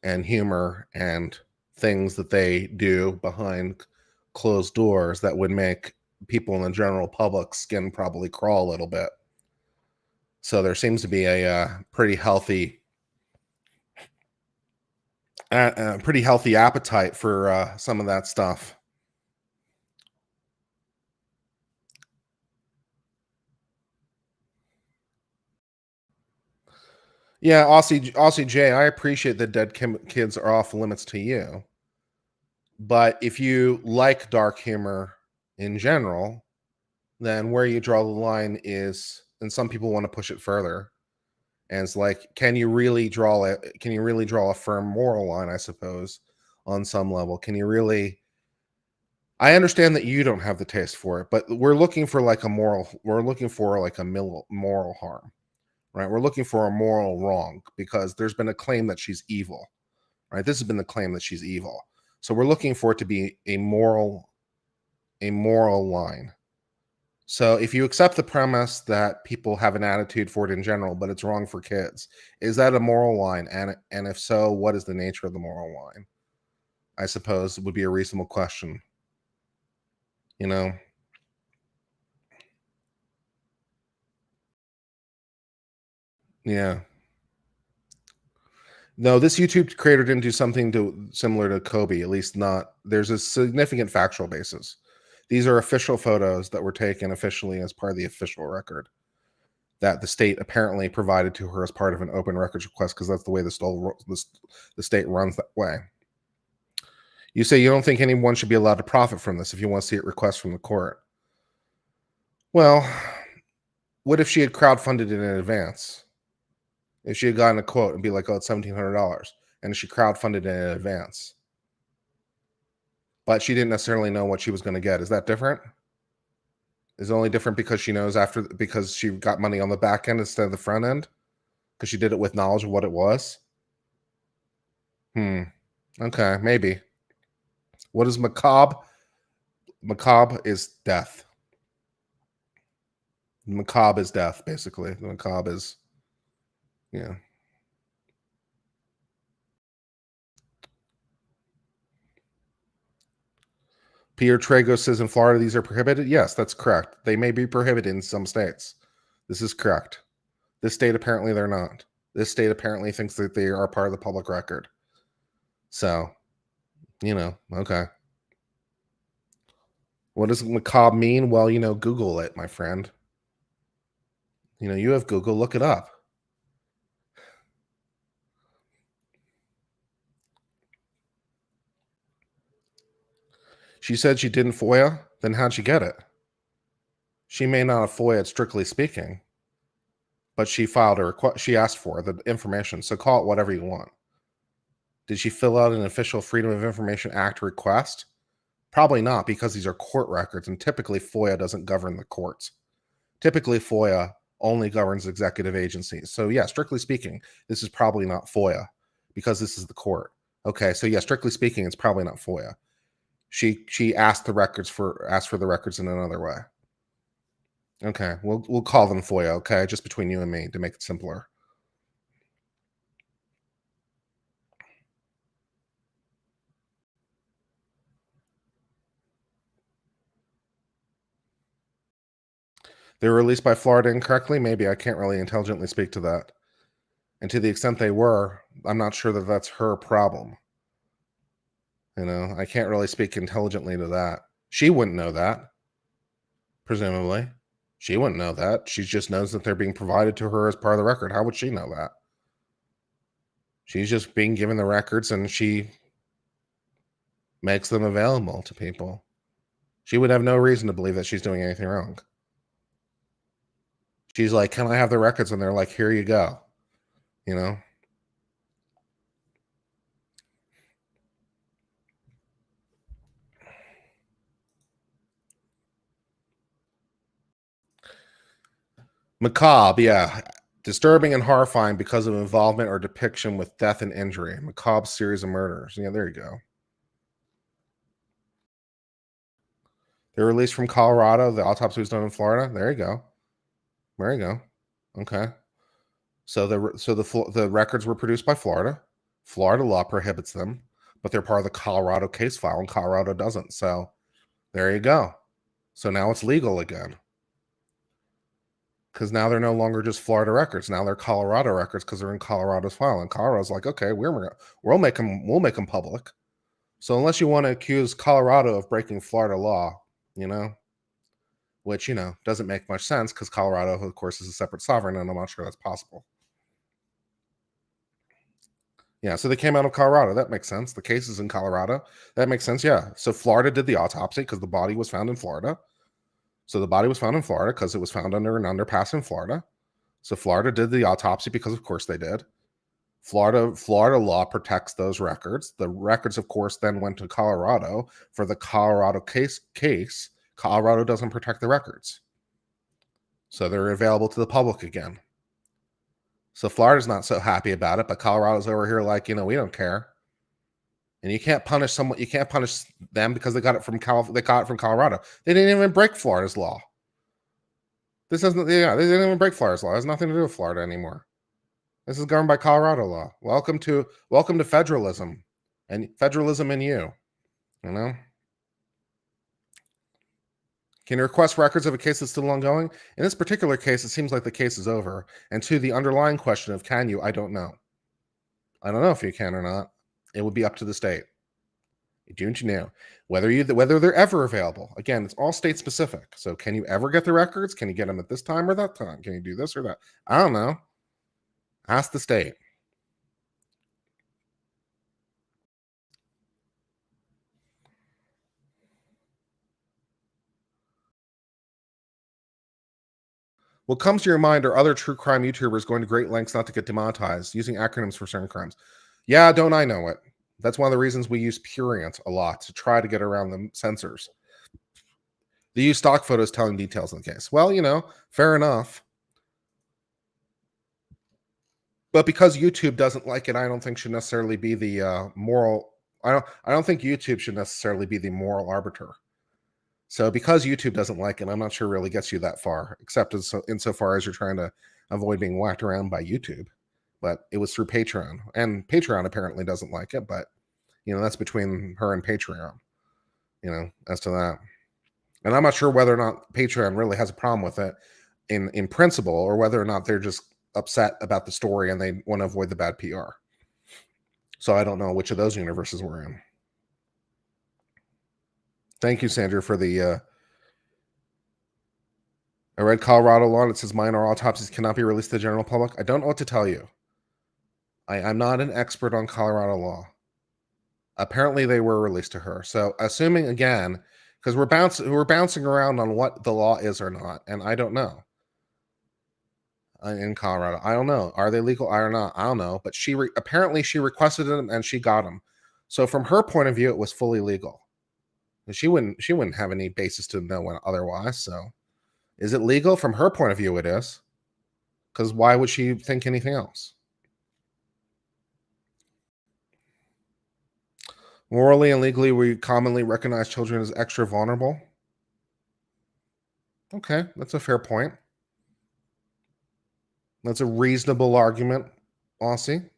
A: and humor and things that they do behind closed doors that would make people in the general public skin probably crawl a little bit. So there seems to be a pretty healthy appetite for some of that stuff. Yeah, Aussie J, I appreciate that kids are off limits to you. But if you like dark humor in general, then where you draw the line is, and some people want to push it further. And it's like, can you really draw a firm moral line, I suppose, on some level? Can you really I understand that you don't have the taste for it, but we're looking for like a moral harm, right? We're looking for a moral wrong because there's been a claim that she's evil, right? This has been the claim that she's evil. So we're looking for it to be a moral line. So if you accept the premise that people have an attitude for it in general, but it's wrong for kids, is that a moral line? And if so, what is the nature of the moral line? I suppose would be a reasonable question. You know? Yeah. No, this YouTube creator didn't do something similar to Kobe, at least not. There's a significant factual basis. These are official photos that were taken officially as part of the official record that the state apparently provided to her as part of an open records request, because that's the way the state runs that way. You say you don't think anyone should be allowed to profit from this if you want to see it request from the court. Well, what if she had crowdfunded it in advance? If she had gotten a quote and be like, oh, it's $1,700, and she crowdfunded it in advance, but she didn't necessarily know what she was going to get. Is that different? Is it only different because she knows because she got money on the back end instead of the front end? Because she did it with knowledge of what it was? Okay, maybe. What is macabre? Macabre is death. Macabre is death, basically. The macabre is, yeah. Pierre Trago says in Florida these are prohibited. Yes, that's correct. They may be prohibited in some states. This is correct. This state apparently they're not. This state apparently thinks that they are part of the public record. So, okay. What does macabre mean? Well, Google it, my friend. You have Google, look it up. She said she didn't FOIA, then how'd she get it? She may not have FOIA'd, strictly speaking, but she filed a request. She asked for the information, so call it whatever you want. Did she fill out an official Freedom of Information Act request? Probably not, because these are court records, and typically FOIA doesn't govern the courts. Typically FOIA only governs executive agencies. So yeah, strictly speaking, this is probably not FOIA because this is the court. Okay, so yeah, strictly speaking, it's probably not FOIA. She asked for the records in another way. Okay, we'll call them FOIA. Okay, just between you and me to make it simpler. They were released by Florida incorrectly. Maybe I can't really intelligently speak to that. And to the extent they were, I'm not sure that that's her problem. I can't really speak intelligently to that. She wouldn't know that, presumably. She wouldn't know that. She just knows that they're being provided to her as part of the record. How would she know that? She's just being given the records and she makes them available to people. She would have no reason to believe that she's doing anything wrong. She's like, can I have the records? And they're like, here you go. Macabre, yeah. Disturbing and horrifying because of involvement or depiction with death and injury. Macabre series of murders. Yeah, there you go. They were released from Colorado. The autopsy was done in Florida. There you go. There you go. Okay. So the records were produced by Florida. Florida law prohibits them, but they're part of the Colorado case file, and Colorado doesn't. So there you go. So now it's legal again, because now they're no longer just Florida records. Now they're Colorado records because they're in Colorado's file, and Colorado's like, okay, we'll make them public. So unless you want to accuse Colorado of breaking Florida law, which doesn't make much sense because Colorado, of course, is a separate sovereign, and I'm not sure that's possible. Yeah, so they came out of Colorado. That makes sense. The case is in Colorado. That makes sense. Yeah. So Florida did the autopsy because the body was found in Florida. So the body was found in Florida because it was found under an underpass in Florida. So Florida did the autopsy because, of course, they did. Florida law protects those records. The records, of course, then went to Colorado for the Colorado case. Colorado doesn't protect the records, so they're available to the public again. So Florida's not so happy about it, but Colorado's over here like, we don't care. And you can't punish someone. You can't punish them because they got it from Colorado. They didn't even break Florida's law. This isn't. Yeah, they didn't even break Florida's law. It has nothing to do with Florida anymore. This is governed by Colorado law. Welcome to federalism, and federalism in you. Can you request records of a case that's still ongoing? In this particular case, it seems like the case is over. And to the underlying question of can you, I don't know. I don't know if you can or not. It would be up to the state. Don't you know whether they're ever available? Again, it's all state specific. So can you ever get the records? Can you get them at this time or that time? Can you do this or that? I don't know. Ask the state. What comes to your mind are other true crime YouTubers going to great lengths not to get demonetized, using acronyms for certain crimes? Yeah, don't I know it? That's one of the reasons we use Purient a lot to try to get around the censors. They use stock photos telling details in the case. Well, fair enough. But because YouTube doesn't like it, I don't think should necessarily be the moral. I don't think YouTube should necessarily be the moral arbiter. So because YouTube doesn't like it, I'm not sure it really gets you that far, except insofar as you're trying to avoid being whacked around by YouTube. But it was through Patreon, and Patreon apparently doesn't like it. But that's between her and Patreon. As to that, and I'm not sure whether or not Patreon really has a problem with it in principle, or whether or not they're just upset about the story and they want to avoid the bad PR. So I don't know which of those universes we're in. Thank you, Sandra, for the. I read Colorado law and it says minor autopsies cannot be released to the general public. I don't know what to tell you. I'm not an expert on Colorado law. Apparently, they were released to her. So, assuming again, because we're bouncing around on what the law is or not, and I don't know. In Colorado, I don't know. Are they legal? I don't know. I don't know. But apparently she requested them and she got them. So, from her point of view, it was fully legal. She wouldn't have any basis to know otherwise. So, is it legal from her point of view? It is. Because why would she think anything else? Morally and legally, we commonly recognize children as extra vulnerable. Okay, that's a fair point. That's a reasonable argument, Aussie.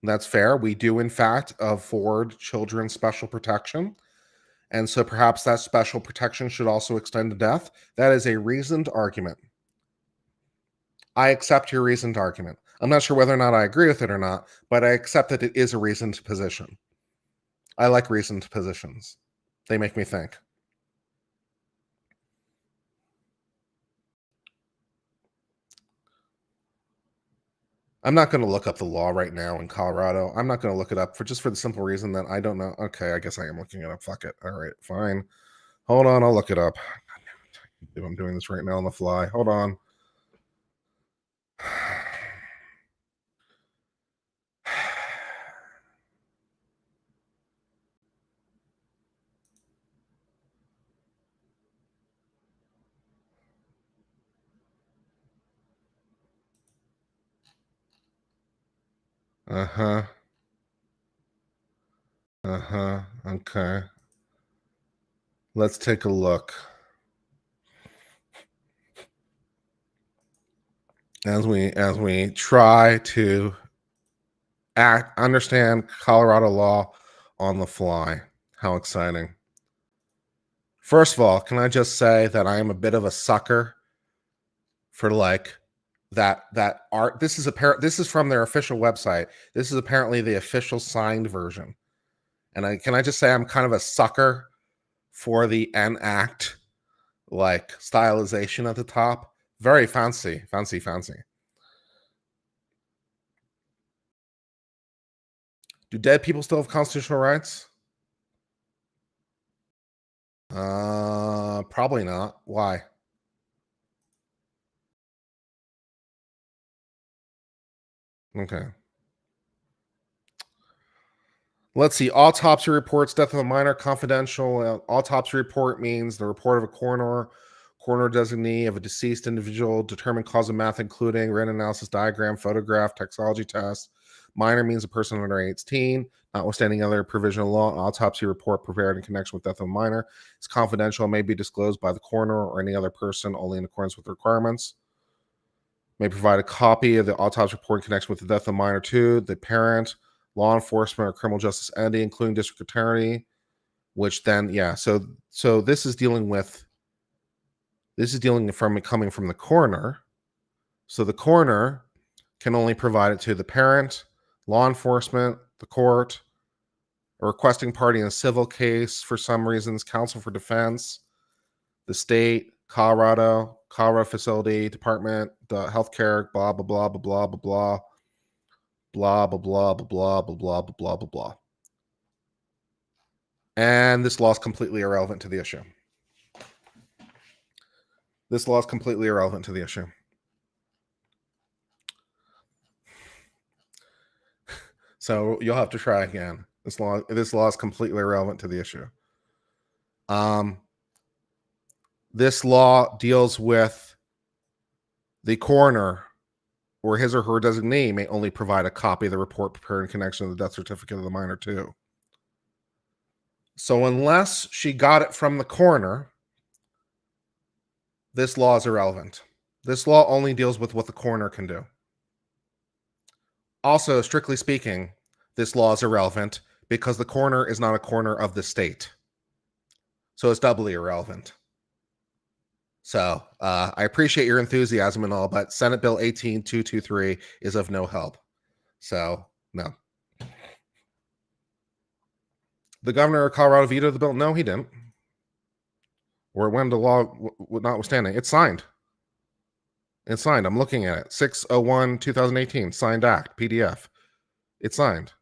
A: That's fair. We do, in fact, afford children special protection. And so perhaps that special protection should also extend to death. That is a reasoned argument. I accept your reasoned argument. I'm not sure whether or not I agree with it or not, but I accept that it is a reasoned position. I like reasoned positions. They make me think. I'm not going to look up the law right now in Colorado. I'm not going to look it up for the simple reason that I don't know. Okay, I guess I am looking it up. Fuck it. All right, fine. Hold on, I'll look it up. I'm doing this right now on the fly. Hold on. Uh-huh. Uh-huh. Okay. Let's take a look. As we try to understand Colorado law on the fly. How exciting. First of all, can I just say that I am a bit of a sucker for like that art. This is from their official website. This is apparently the official signed version. And I just say I'm kind of a sucker for the enact like stylization at the top. Very fancy. Do dead people still have constitutional rights? Probably not. Why? Okay. Let's see. Autopsy reports death of a minor confidential. Autopsy report means the report of a coroner designee of a deceased individual, determine cause of death, including written analysis, diagram, photograph, toxicology test. Minor means a person under 18, notwithstanding other provisional law. An autopsy report prepared in connection with death of a minor is confidential and may be disclosed by the coroner or any other person only in accordance with the requirements. May provide a copy of the autopsy report in connection with the death of a minor to the parent, law enforcement, or criminal justice entity, including district attorney. Which then, yeah, so this is dealing from coming from the coroner. So the coroner can only provide it to the parent, law enforcement, the court, a requesting party in a civil case for some reasons, counsel for defense, the state, Colorado facility, department, the healthcare, blah blah blah blah blah blah blah blah blah blah blah blah blah blah blah blah. And this law is completely irrelevant to the issue. This law is completely irrelevant to the issue. So you'll have to try again. This law is completely irrelevant to the issue. This law deals with the coroner or his or her designee may only provide a copy of the report prepared in connection with the death certificate of the minor too. So unless she got it from the coroner, this law is irrelevant. This law only deals with what the coroner can do. Also, strictly speaking, this law is irrelevant because the coroner is not a coroner of the state. So it's doubly irrelevant. So I appreciate your enthusiasm and all, but Senate Bill 18223 is of no help. So no. The governor of Colorado vetoed the bill. No, he didn't. Or when the law notwithstanding, it's signed. It's signed. I'm looking at it. 6/01/2018 signed act PDF. It's signed.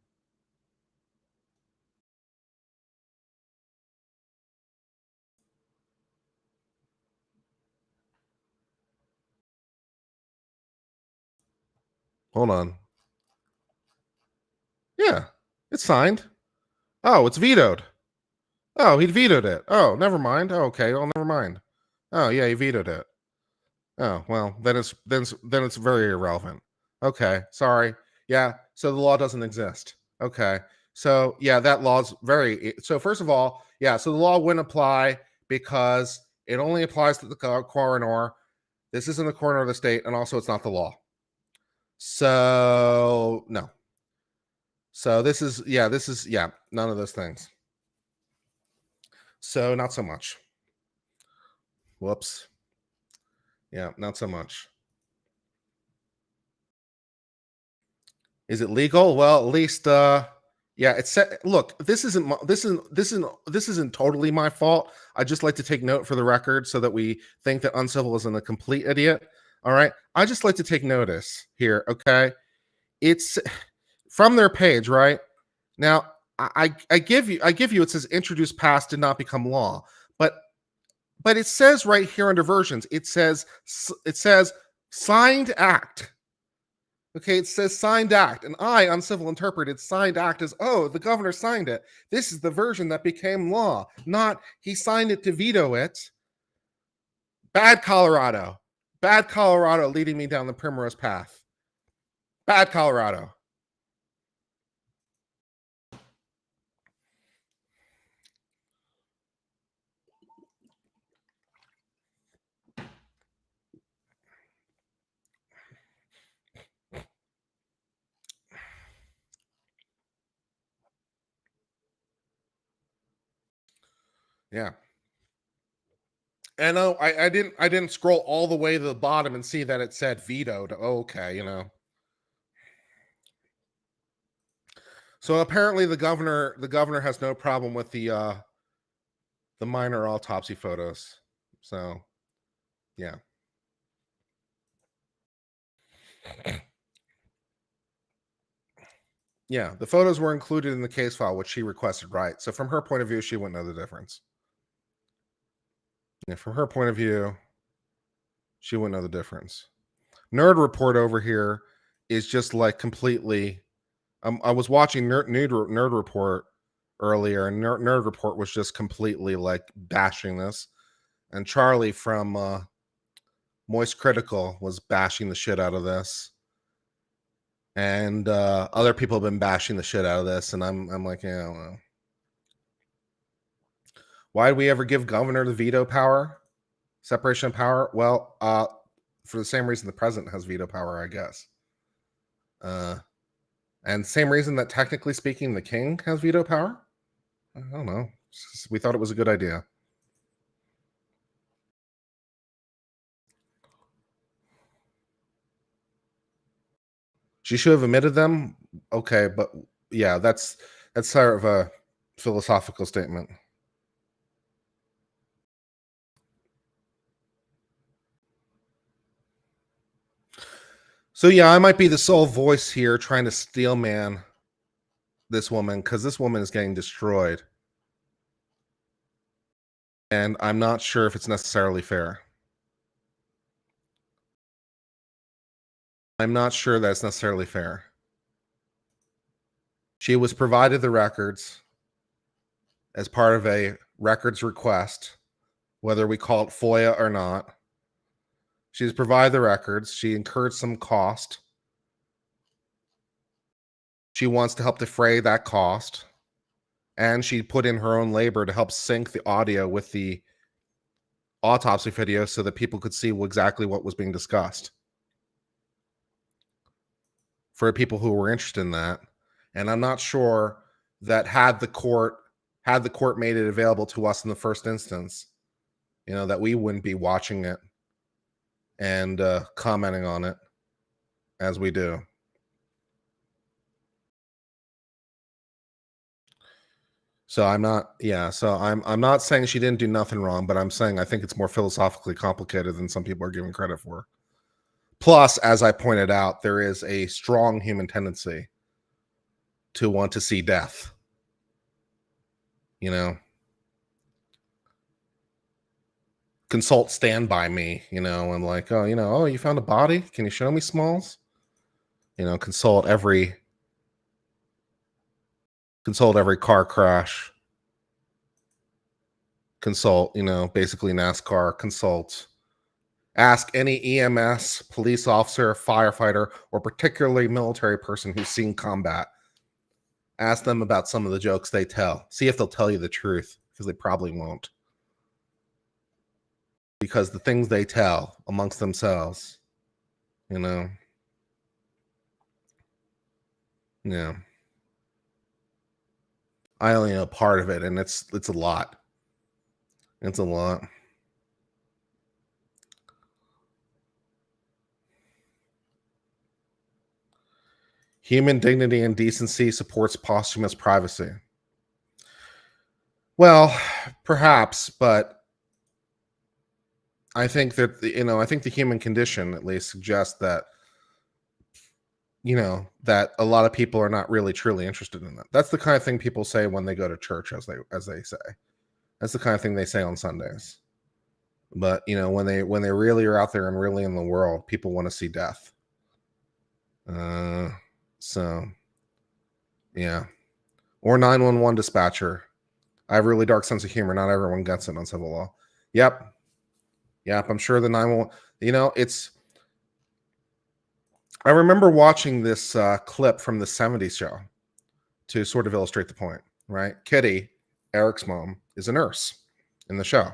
A: Hold on. Yeah, it's signed. Oh, it's vetoed. Oh, he vetoed it. Oh, never mind. Oh, okay. Oh, never mind. Oh, yeah, he vetoed it. Oh, well, then it's very irrelevant. Okay, sorry. Yeah, so the law doesn't exist. Okay. So, yeah, that law's very so first of all, yeah, so the law wouldn't apply because it only applies to the coroner. This isn't the coroner of the state, and also it's not the law. So, no. So this is none of those things. So not so much. Whoops. Yeah, not so much. Is it legal? Well, at least yeah, it's look, this isn't totally my fault. I just like to take note for the record so that we think that Uncivil isn't a complete idiot. All right. I just like to take notice here, okay? It's from their page, right? Now, I give you it says introduced past did not become law. But it says right here under versions, it says signed act. Okay, it says signed act, and I, Uncivil, interpreted signed act as, oh, the governor signed it. This is the version that became law, not he signed it to veto it. Bad Colorado leading me down the primrose path. Bad Colorado. Yeah. And no, I didn't scroll all the way to the bottom and see that it said vetoed. Okay, So apparently the governor has no problem with the minor autopsy photos. So yeah. Yeah, the photos were included in the case file, which she requested, right? So from her point of view, she wouldn't know the difference. Yeah, from her point of view, she wouldn't know the difference. Nerd Report over here is just like completely. I was watching Nerd Report earlier, and Nerd Report was just completely like bashing this. And Charlie from Moist Critical was bashing the shit out of this, and other people have been bashing the shit out of this, and I'm like, yeah, I don't know. Why did we ever give governor the veto power? Separation of power? Well, for the same reason the president has veto power, I guess. And same reason that technically speaking, the king has veto power. I don't know. We thought it was a good idea. She should have omitted them. Okay, but yeah, that's sort of a philosophical statement. So yeah, I might be the sole voice here trying to steelman this woman because this woman is getting destroyed. And I'm not sure if it's necessarily fair. I'm not sure that's necessarily fair. She was provided the records as part of a records request, whether we call it FOIA or not. She's provided the records. She incurred some cost. She wants to help defray that cost. And she put in her own labor to help sync the audio with the autopsy video so that people could see exactly what was being discussed. For people who were interested in that. And I'm not sure that had the court made it available to us in the first instance, that we wouldn't be watching it and commenting on it as we do. So I'm not saying she didn't do nothing wrong, but I'm saying I think it's more philosophically complicated than some people are giving credit for. Plus, as I pointed out, there is a strong human tendency to want to see death. Consult Stand By Me, and like, oh, you found a body? Can you show me, Smalls? Consult every car crash. Consult, basically NASCAR. Consult. Ask any EMS, police officer, firefighter, or particularly military person who's seen combat. Ask them about some of the jokes they tell. See if they'll tell you the truth, because they probably won't. Because the things they tell amongst themselves, yeah. I only know part of it, and it's a lot. It's a lot. Human dignity and decency supports posthumous privacy. Well, perhaps, but I think that I think the human condition at least suggests that that a lot of people are not really truly interested in that. That's the kind of thing people say when they go to church, as they say. That's the kind of thing they say on Sundays. But when they really are out there and really in the world, people want to see death. So yeah. Or 911 dispatcher. I have a really dark sense of humor. Not everyone gets it on civil law. Yep. I'm sure the 911. I remember watching this clip from the 70s show to sort of illustrate the point, right? Kitty, Eric's mom, is a nurse in the show.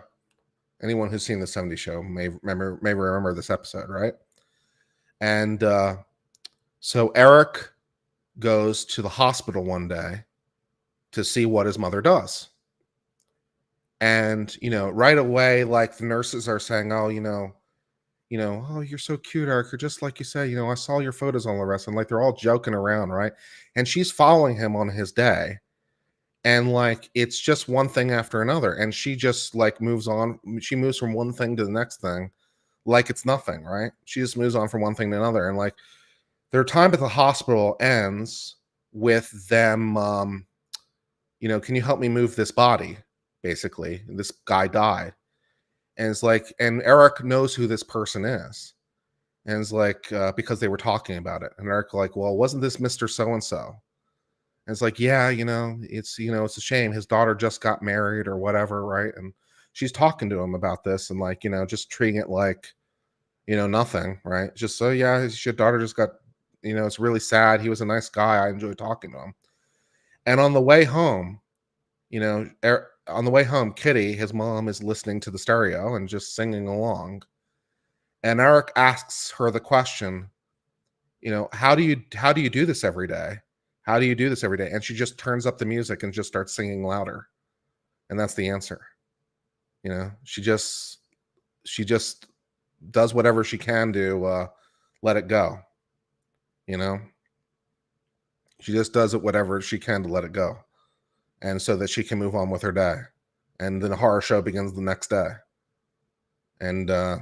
A: Anyone who's seen the 70s show may remember this episode, right? And so Eric goes to the hospital one day to see what his mother does. And, right away, like the nurses are saying, oh, oh, you're so cute, Eric. You're just like you say, I saw your photos on the rest. And like they're all joking around, right? And she's following him on his day. And like it's just one thing after another. And she just like moves on. She moves from one thing to the next thing like it's nothing, right? She just moves on from one thing to another. And like their time at the hospital ends with them, can you help me move this body? Basically, this guy died. And it's like, and Eric knows who this person is. And it's like, because they were talking about it. And Eric like, well, wasn't this Mr. So-and-so? And it's like, yeah, it's a shame. His daughter just got married or whatever, right? And she's talking to him about this and like, just treating it like, nothing, right? Just so, yeah, your daughter just got, it's really sad. He was a nice guy. I enjoyed talking to him. And on the way home, on the way home, Kitty, his mom, is listening to the stereo and just singing along. And Eric asks her the question, how do you do this every day? How do you do this every day? And she just turns up the music and just starts singing louder. And that's the answer. She just does whatever she can to let it go. She just does it whatever she can to let it go. And so that she can move on with her day. And then the horror show begins the next day. And yeah.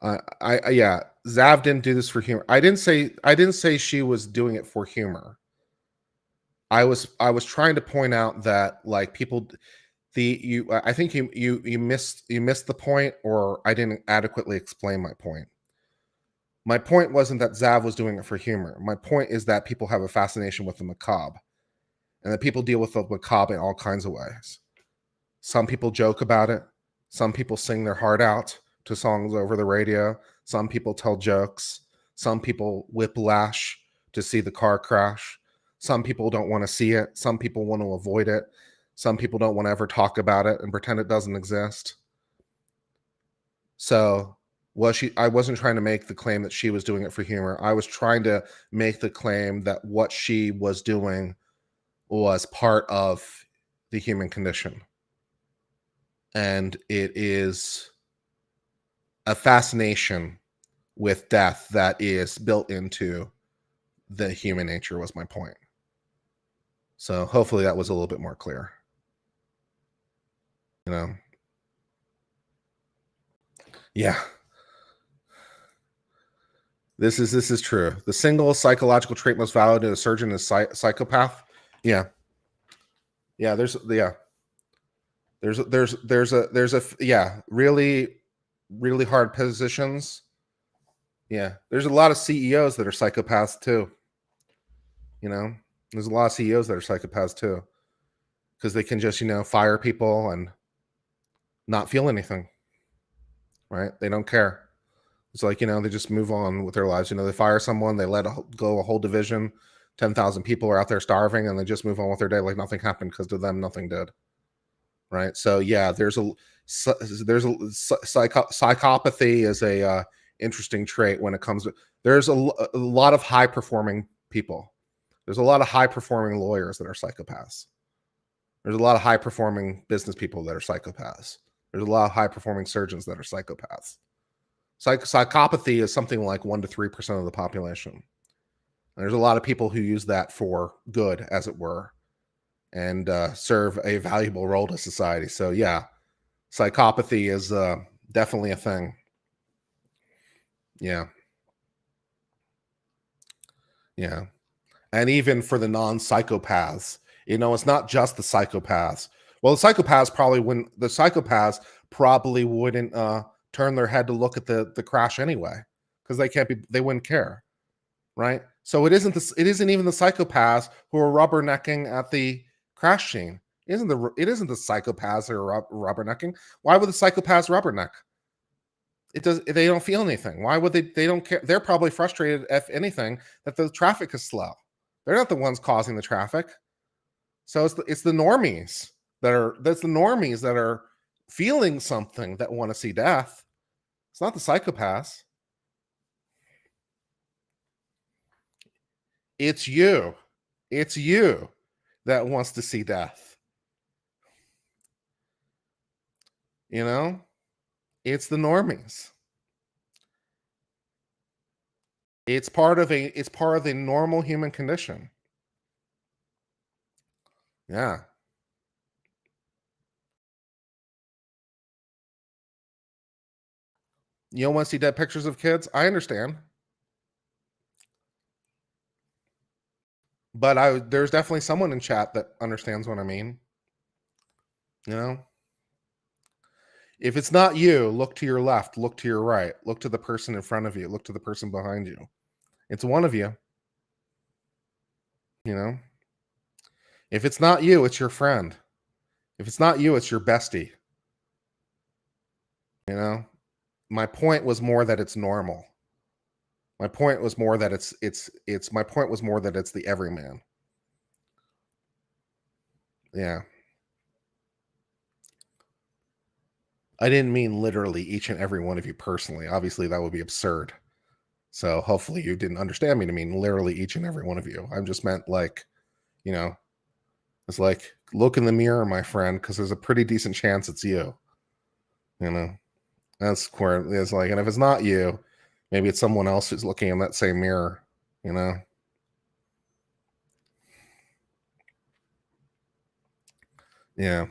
A: Yeah, Zav didn't do this for humor. I didn't say she was doing it for humor. I was trying to point out that like people I think you missed the point, or I didn't adequately explain my point. My point wasn't that Zav was doing it for humor. My point is that people have a fascination with the macabre, and that people deal with the macabre in all kinds of ways. Some people joke about it. Some people sing their heart out to songs over the radio. Some people tell jokes. Some people whiplash to see the car crash. Some people don't want to see it. Some people want to avoid it. Some people don't want to ever talk about it and pretend it doesn't exist. So I wasn't trying to make the claim that she was doing it for humor. I was trying to make the claim that what she was doing was part of the human condition. And it is a fascination with death that is built into the human nature, was my point. So hopefully that was a little bit more clear. Yeah. This is true. The single psychological trait most valid in a surgeon is psychopath. Yeah. Yeah, there's really hard positions. Yeah, there's a lot of CEOs that are psychopaths too. There's a lot of CEOs that are psychopaths too, because they can just fire people and not feel anything, right? They don't care. It's like they just move on with their lives. They fire someone, they let go a whole division, 10,000 people are out there starving, and they just move on with their day like nothing happened, because to them nothing did. Right. So yeah, there's a psychopathy is a interesting trait when it comes to. There's a lot of high performing people. There's a lot of high performing lawyers that are psychopaths. There's a lot of high performing business people that are psychopaths. There's a lot of high performing surgeons that are psychopaths. Psychopathy is something like 1 to 3% of the population. And there's a lot of people who use that for good, as it were, and serve a valuable role to society. So yeah, psychopathy is definitely a thing. Yeah. Yeah. And even for the non-psychopaths, it's not just the psychopaths. Well, the psychopaths probably wouldn't turn their head to look at the crash anyway, because they wouldn't care. Right. So it isn't even the psychopaths who are rubbernecking at the crash scene. It isn't the psychopaths who are rubbernecking. Why would the psychopaths rubberneck? They don't feel anything. Why would they don't care? They're probably frustrated, if anything, that the traffic is slow. They're not the ones causing the traffic. So it's the normies that are feeling something, that want to see death. It's not the psychopaths. It's you. It's you that wants to see death. You know, it's the normies. It's part of the normal human condition. Yeah. You don't want to see dead pictures of kids? I understand. But there's definitely someone in chat that understands what I mean. You know? If it's not you, look to your left, look to your right, look to the person in front of you, look to the person behind you. It's one of you. You know? If it's not you, it's your friend. If it's not you, it's your bestie. You know? My point was more that it's normal. My point was more that it's my point was more that it's the everyman. Yeah. I didn't mean literally each and every one of you personally. Obviously, that would be absurd. So hopefully you didn't understand me to mean literally each and every one of you. I just meant like, you know, it's like look in the mirror, my friend, because there's a pretty decent chance it's you. You know, that's where it's like, and if it's not you, maybe it's someone else who's looking in that same mirror. You know. Yeah.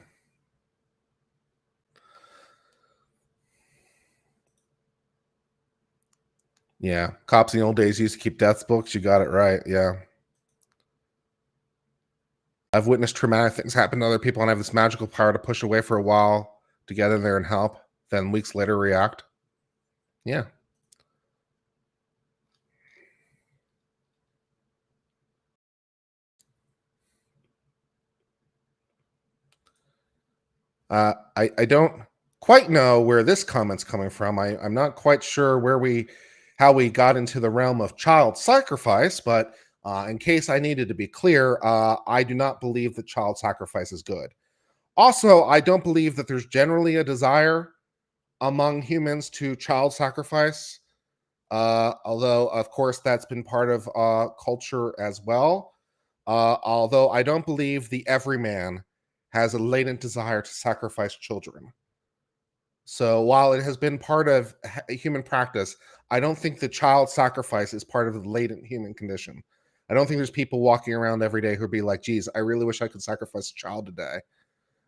A: Yeah. Cops in the old days used to keep death books. You got it right. Yeah. I've witnessed traumatic things happen to other people, and I have this magical power to push away for a while to get in there and help, then weeks later react. Yeah. I don't quite know where this comment's coming from. I'm not quite sure how we got into the realm of child sacrifice, but in case I needed to be clear, I do not believe that child sacrifice is good. Also, I don't believe that there's generally a desire among humans to child sacrifice, although, of course, that's been part of culture as well. Although I don't believe the everyman has a latent desire to sacrifice children. So while it has been part of human practice, I don't think the child sacrifice is part of the latent human condition. I don't think there's people walking around every day who'd be like, geez, I really wish I could sacrifice a child today.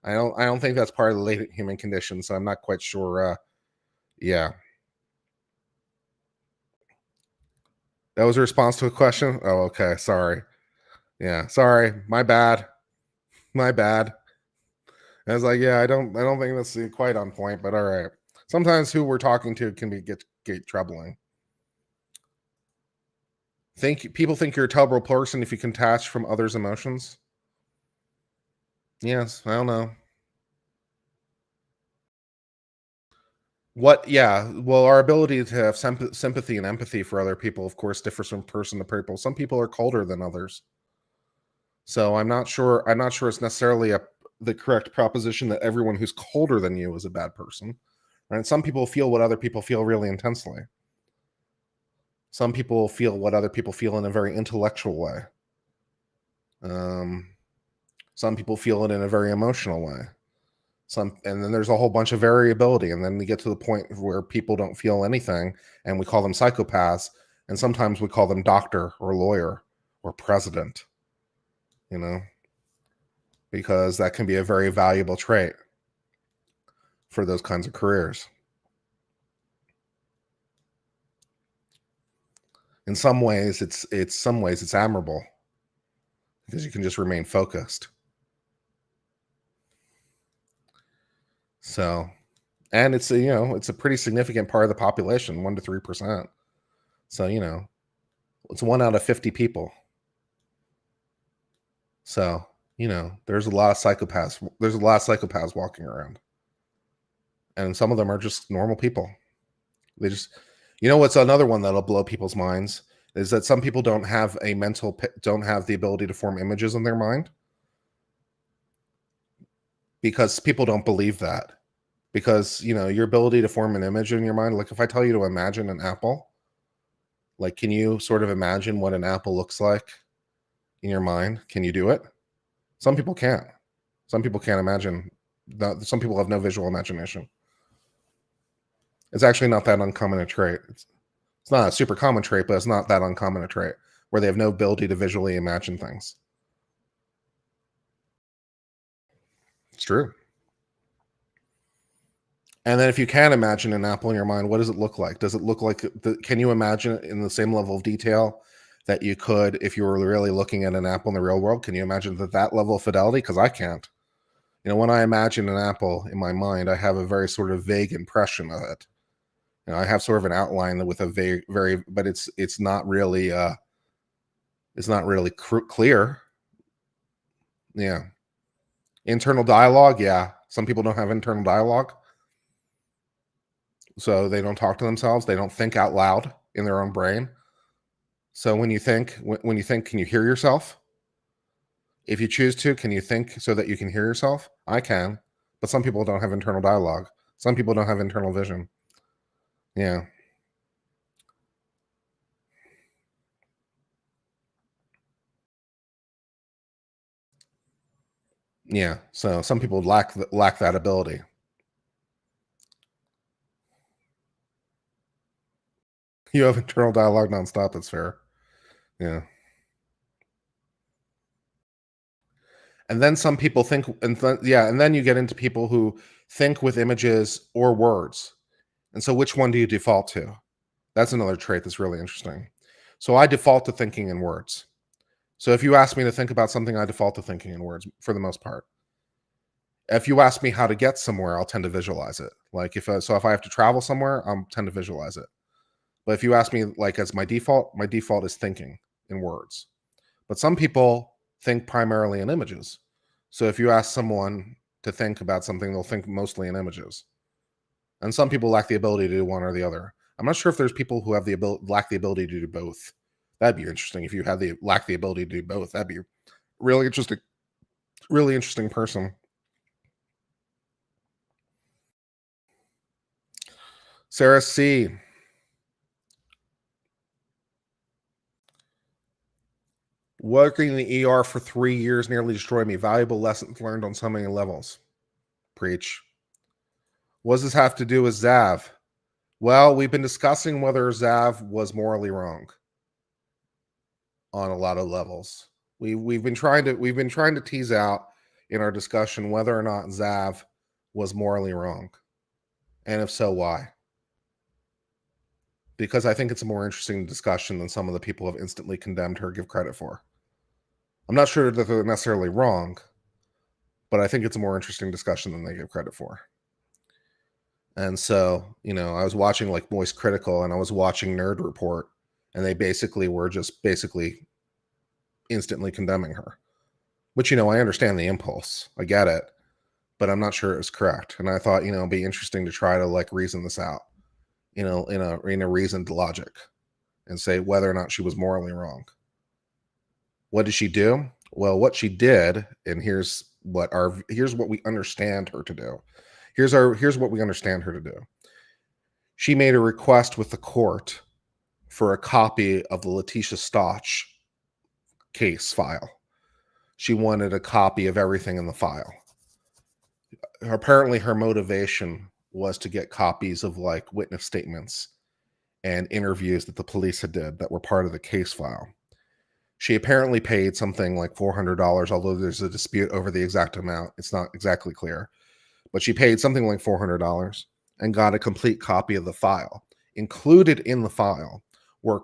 A: I don't think that's part of the latent human condition, so I'm not quite sure. Yeah. That was a response to a question? Oh, okay. Sorry. Yeah, sorry. My bad. My bad. I was like, yeah, I don't think that's quite on point, but all right. Sometimes who we're talking to can get troubling. People think you're a terrible person if you can detach from others' emotions. Yes, I don't know. Yeah, well, our ability to have sympathy and empathy for other people, of course, differs from person to people. Some people are colder than others. So I'm not sure it's necessarily the correct proposition that everyone who's colder than you is a bad person. Right? Some people feel what other people feel really intensely. Some people feel what other people feel in a very intellectual way. Um, some people feel it in a very emotional way. And then there's a whole bunch of variability, and then we get to the point where people don't feel anything, and we call them psychopaths, and sometimes we call them doctor or lawyer or president. You know, because that can be a very valuable trait for those kinds of careers. In some ways, it's admirable because you can just remain focused. So, and it's it's a pretty significant part of the population, 1 to 3%. So, it's 1 out of 50 people. So, there's a lot of psychopaths. There's a lot of psychopaths walking around. And some of them are just normal people. They just what's another one that'll blow people's minds is that some people don't have the ability to form images in their mind because people don't believe that. Because, your ability to form an image in your mind, like if I tell you to imagine an apple, like can you sort of imagine what an apple looks like? in your mind? Can you do it? Some people can't. Some people can't imagine. Some people have no visual imagination. It's actually not that uncommon a trait. It's not a super common trait, but it's not that uncommon a trait where they have no ability to visually imagine things. It's true. And then if you can imagine an apple in your mind, what does it look like? Does it look like, can you imagine it in the same level of detail that you could if you were really looking at an apple in the real world? Can you imagine that level of fidelity? Because I can't. When I imagine an apple in my mind, I have a very sort of vague impression of it. I have sort of an outline with a very, but it's not really clear. Yeah. Internal dialogue. Yeah. Some people don't have internal dialogue. So they don't talk to themselves. They don't think out loud in their own brain. So when you think, can you hear yourself? If you choose to, can you think so that you can hear yourself? I can, but some people don't have internal dialogue. Some people don't have internal vision. Yeah. Yeah. So some people lack that ability. You have internal dialogue nonstop. That's fair. Yeah. And then some people think, and then you get into people who think with images or words. And so which one do you default to? That's another trait that's really interesting. So I default to thinking in words. So if you ask me to think about something, I default to thinking in words for the most part. If you ask me how to get somewhere, I'll tend to visualize it. Like if I have to travel somewhere, I'll tend to visualize it. But if you ask me like as my default is thinking in words. But some people think primarily in images. So if you ask someone to think about something, they'll think mostly in images. And some people lack the ability to do one or the other. I'm not sure if there's people who have lack the ability to do both. That'd be interesting. If you had lack the ability to do both, that'd be really interesting. Really interesting person. Sarah C. Working in the ER for 3 years nearly destroyed me. Valuable lessons learned on so many levels. Preach. What does this have to do with Zav? Well, we've been discussing whether Zav was morally wrong on a lot of levels. We've been trying to tease out in our discussion whether or not Zav was morally wrong, and if so, why? Because I think it's a more interesting discussion than some of the people have instantly condemned her give credit for. I'm not sure that they're necessarily wrong, but I think it's a more interesting discussion than they give credit for. And so, I was watching like Moist Critical and I was watching Nerd Report, and they were just instantly condemning her. Which, I understand the impulse. I get it. But I'm not sure it was correct. And I thought, it'd be interesting to try to like reason this out, in a reasoned logic, and say whether or not she was morally wrong. What did she do? Well, what she did, and here's what we understand her to do. Here's what we understand her to do. She made a request with the court for a copy of the Letitia Stotch case file. She wanted a copy of everything in the file. Apparently her motivation was to get copies of like witness statements and interviews that the police had did that were part of the case file. She apparently paid something like $400, although there's a dispute over the exact amount. It's not exactly clear. But she paid something like $400 and got a complete copy of the file. Included in the file were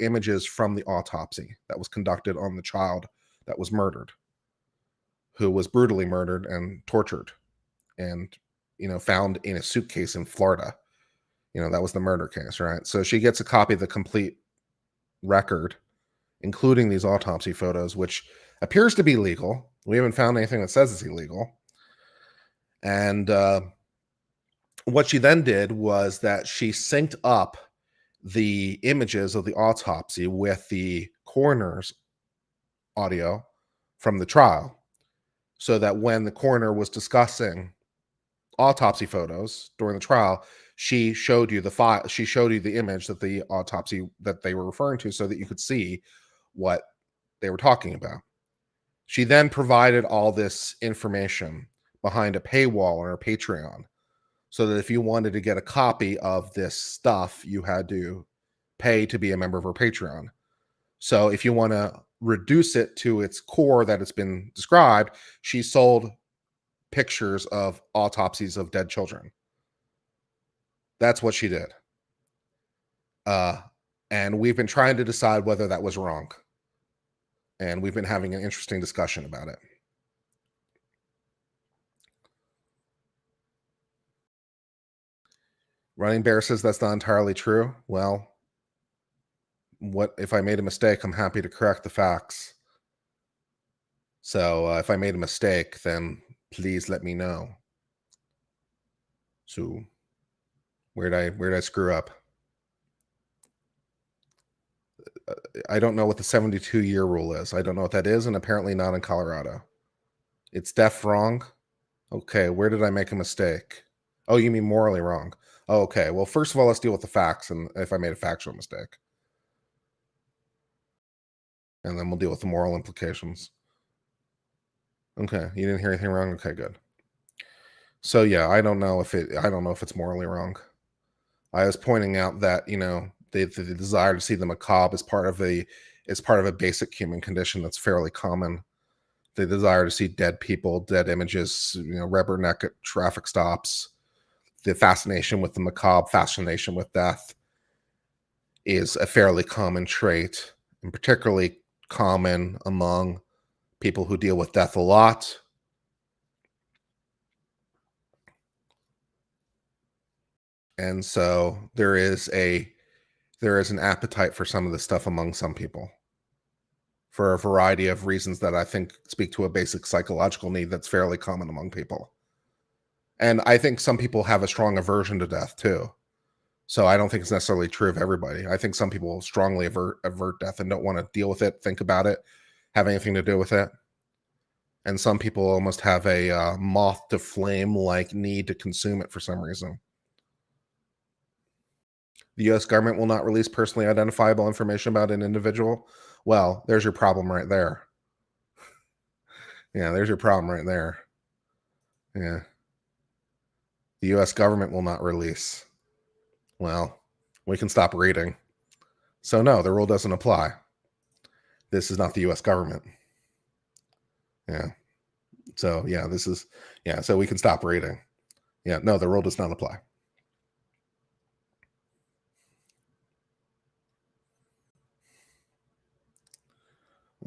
A: images from the autopsy that was conducted on the child that was murdered, who was brutally murdered and tortured and, found in a suitcase in Florida. That was the murder case, right? So she gets a copy of the complete record, including these autopsy photos, which appears to be legal. We haven't found anything that says it's illegal. And what she then did was that she synced up the images of the autopsy with the coroner's audio from the trial, so that when the coroner was discussing autopsy photos during the trial, she showed you the file. She showed you the image that the autopsy that they were referring to, so that you could see what they were talking about. She then provided all this information behind a paywall on her Patreon, so that if you wanted to get a copy of this stuff, you had to pay to be a member of her Patreon. So if you want to reduce it to its core that it's been described, she sold pictures of autopsies of dead children. That's what she did. And we've been trying to decide whether that was wrong. And we've been having an interesting discussion about it. Running Bear says that's not entirely true. Well, what if I made a mistake? I'm happy to correct the facts. So if I made a mistake, then please let me know. So where did I screw up? I don't know what the 72-year rule is. I don't know what that is, and apparently not in Colorado. It's deaf wrong. Okay, where did I make a mistake? Oh, you mean morally wrong? Oh, okay. Well, first of all, let's deal with the facts, and if I made a factual mistake, and then we'll deal with the moral implications. Okay, you didn't hear anything wrong. Okay, good. So yeah, I don't know if it's morally wrong. I was pointing out that the desire to see the macabre is part of a basic human condition that's fairly common. The desire to see dead people, dead images, rubberneck at traffic stops. The fascination with the macabre, fascination with death, is a fairly common trait, and particularly common among people who deal with death a lot. And so there is an appetite for some of this stuff among some people for a variety of reasons that I think speak to a basic psychological need that's fairly common among people. And I think some people have a strong aversion to death too. So I don't think it's necessarily true of everybody. I think some people strongly avert death and don't want to deal with it, think about it, have anything to do with it. And some people almost have a moth to flame-like need to consume it for some reason. The U.S. government will not release personally identifiable information about an individual. Well, there's your problem right there. Yeah, there's your problem right there. Yeah. The U.S. government will not release. Well, we can stop reading. So no, the rule doesn't apply. This is not the U.S. government. Yeah. So yeah, so we can stop reading. Yeah, no, the rule does not apply.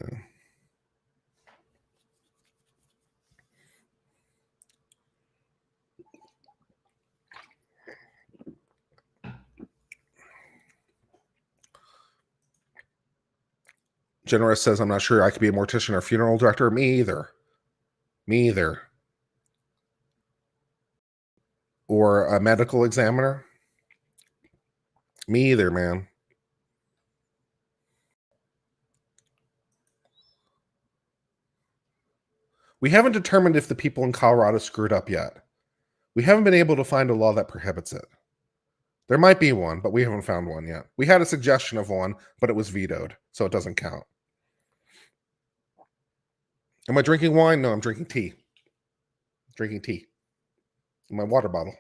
A: Yeah. Generous says, I'm not sure I could be a mortician or funeral director. Me either. Or a medical examiner. Me either, man. We haven't determined if the people in Colorado screwed up yet. We haven't been able to find a law that prohibits it. There might be one, but we haven't found one yet. We had a suggestion of one, but it was vetoed, so it doesn't count. Am I drinking wine? No, I'm drinking tea. Drinking tea in my water bottle.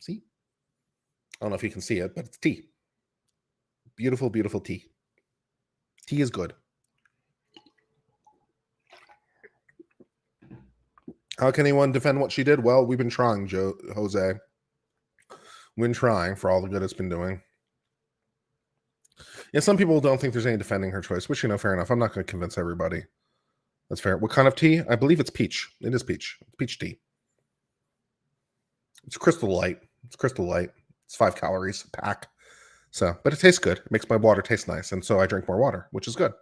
A: See? I don't know if you can see it, but it's tea. Beautiful, beautiful tea. Tea is good. How can anyone defend what she did? Well, we've been trying, Jose. We've been trying for all the good it's been doing. Yeah, some people don't think there's any defending her choice, which, fair enough. I'm not going to convince everybody. That's fair. What kind of tea? I believe it's peach. It is peach. It's peach tea. It's crystal light. It's 5 calories a pack. So, but it tastes good. It makes my water taste nice. And so I drink more water, which is good.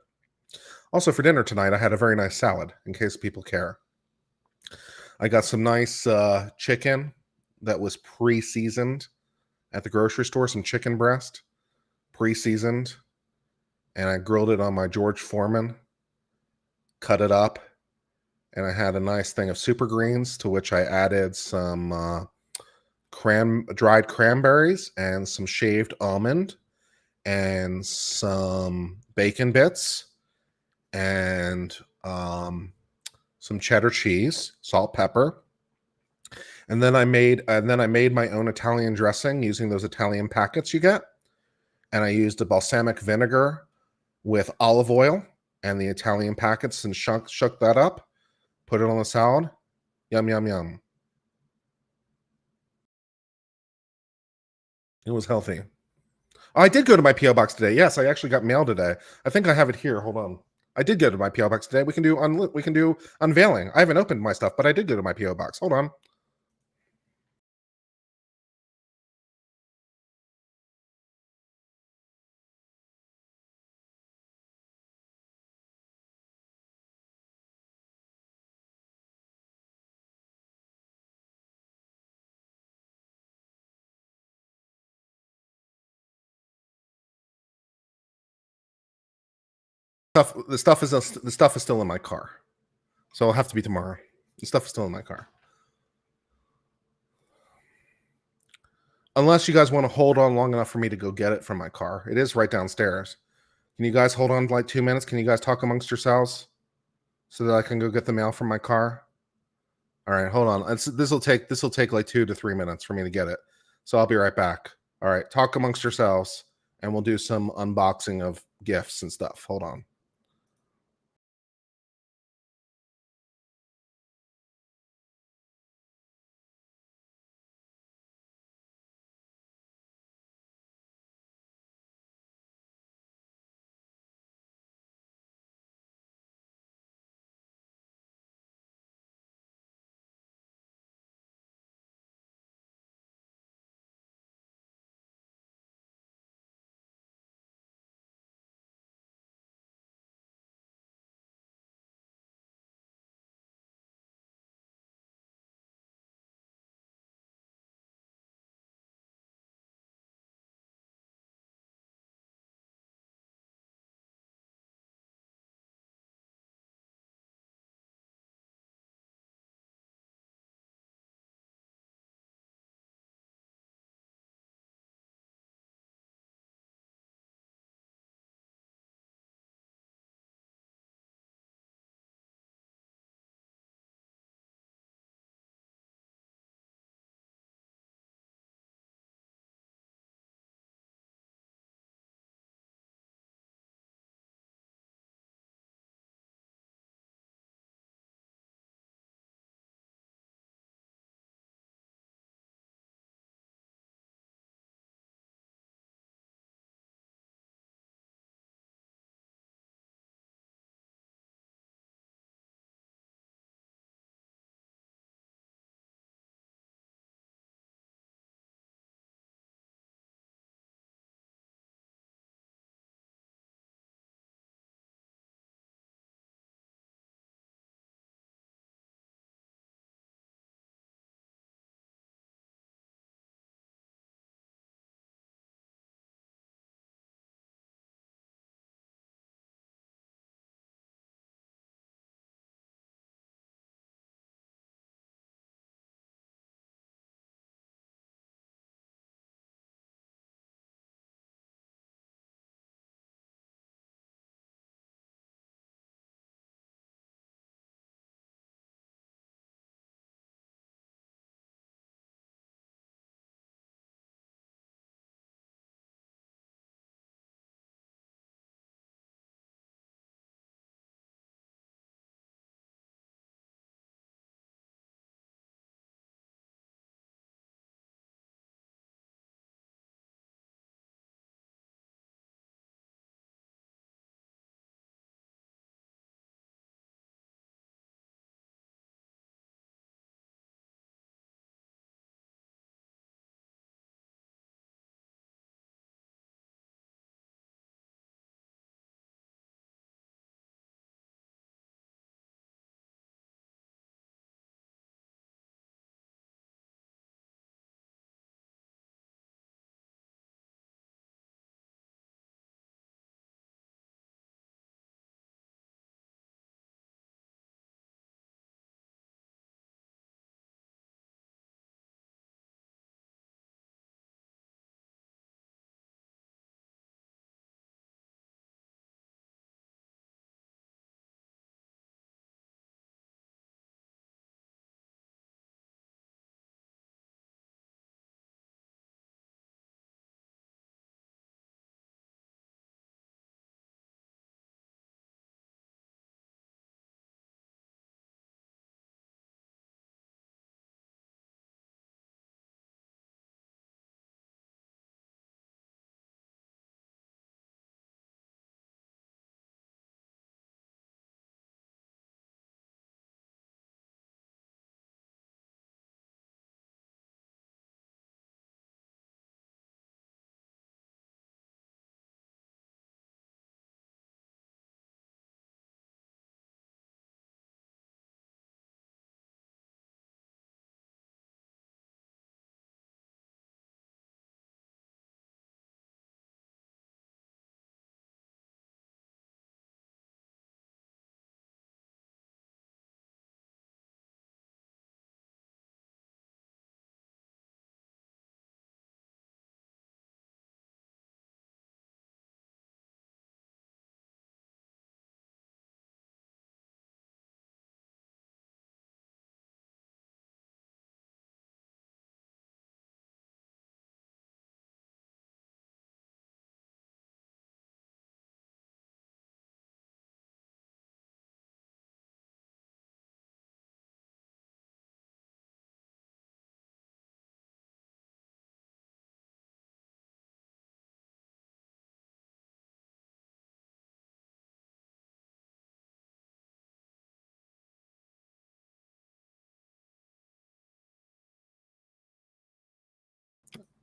A: Also, for dinner tonight, I had a very nice salad, in case people care. I got some nice chicken that was pre-seasoned at the grocery store, some chicken breast, pre-seasoned. And I grilled it on my George Foreman, cut it up, and I had a nice thing of super greens, to which I added some dried cranberries and some shaved almond and some bacon bits and some cheddar cheese, salt, pepper. And then I made my own Italian dressing using those Italian packets you get. And I used a balsamic vinegar with olive oil and the Italian packets and shook that up, put it on the salad. Yum, yum, yum. It was healthy. I did go to my PO box today. Yes, I actually got mail today. I think I have it here. Hold on. I did go to my PO box today. We can do unveiling. I haven't opened my stuff, but I did go to my PO box. Hold on. The stuff is still in my car, so it'll have to be tomorrow. The stuff is still in my car. Unless you guys want to hold on long enough for me to go get it from my car. It is right downstairs. Can you guys hold on like 2 minutes? Can you guys talk amongst yourselves so that I can go get the mail from my car? All right, hold on. This will take like 2 to 3 minutes for me to get it. So I'll be right back. All right, talk amongst yourselves and we'll do some unboxing of gifts and stuff. Hold on.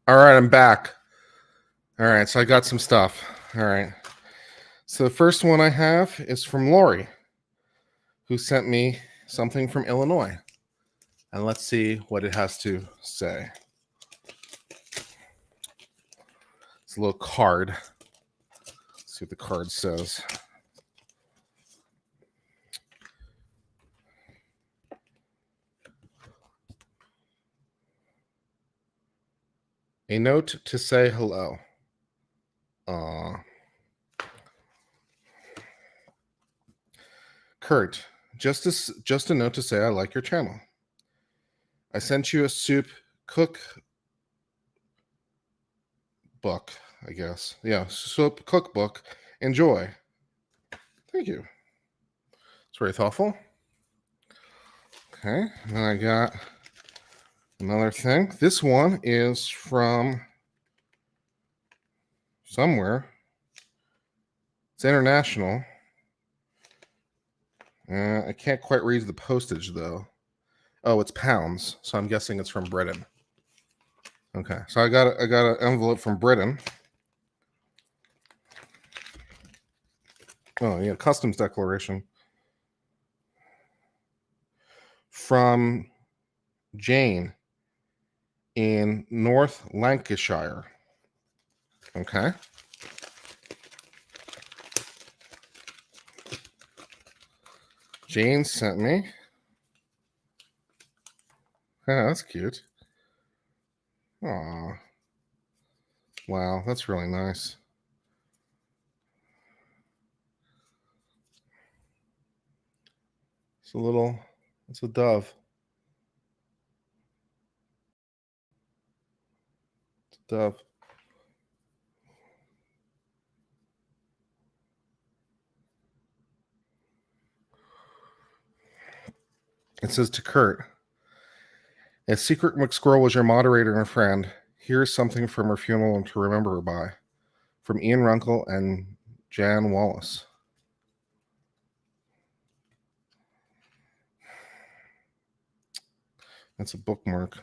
A: All right, I'm back. All right, so I got some stuff. All right. So the first one I have is from Lori, who sent me something from Illinois. And let's see what it has to say. It's a little card. Let's see what the card says. A note to say hello. Kurt, just a note to say I like your channel. I sent you a soup cook book, I guess. Yeah, soup cookbook. Enjoy. Thank you. It's very thoughtful. Okay, and then I got another thing. This one is from somewhere. It's international. I can't quite read the postage though. Oh, it's pounds, so I'm guessing it's from Britain. Okay, so I got an envelope from Britain. Oh yeah, customs declaration from Jane in North Lancashire. Okay. Jane sent me. Oh, that's cute. Aw. Wow, that's really nice. It's a dove. It's a dove. It says to Kurt, a secret McSquirrel was your moderator and friend. Here's something from her funeral to remember her by. From Ian Runkle and Jan Wallace. That's a bookmark.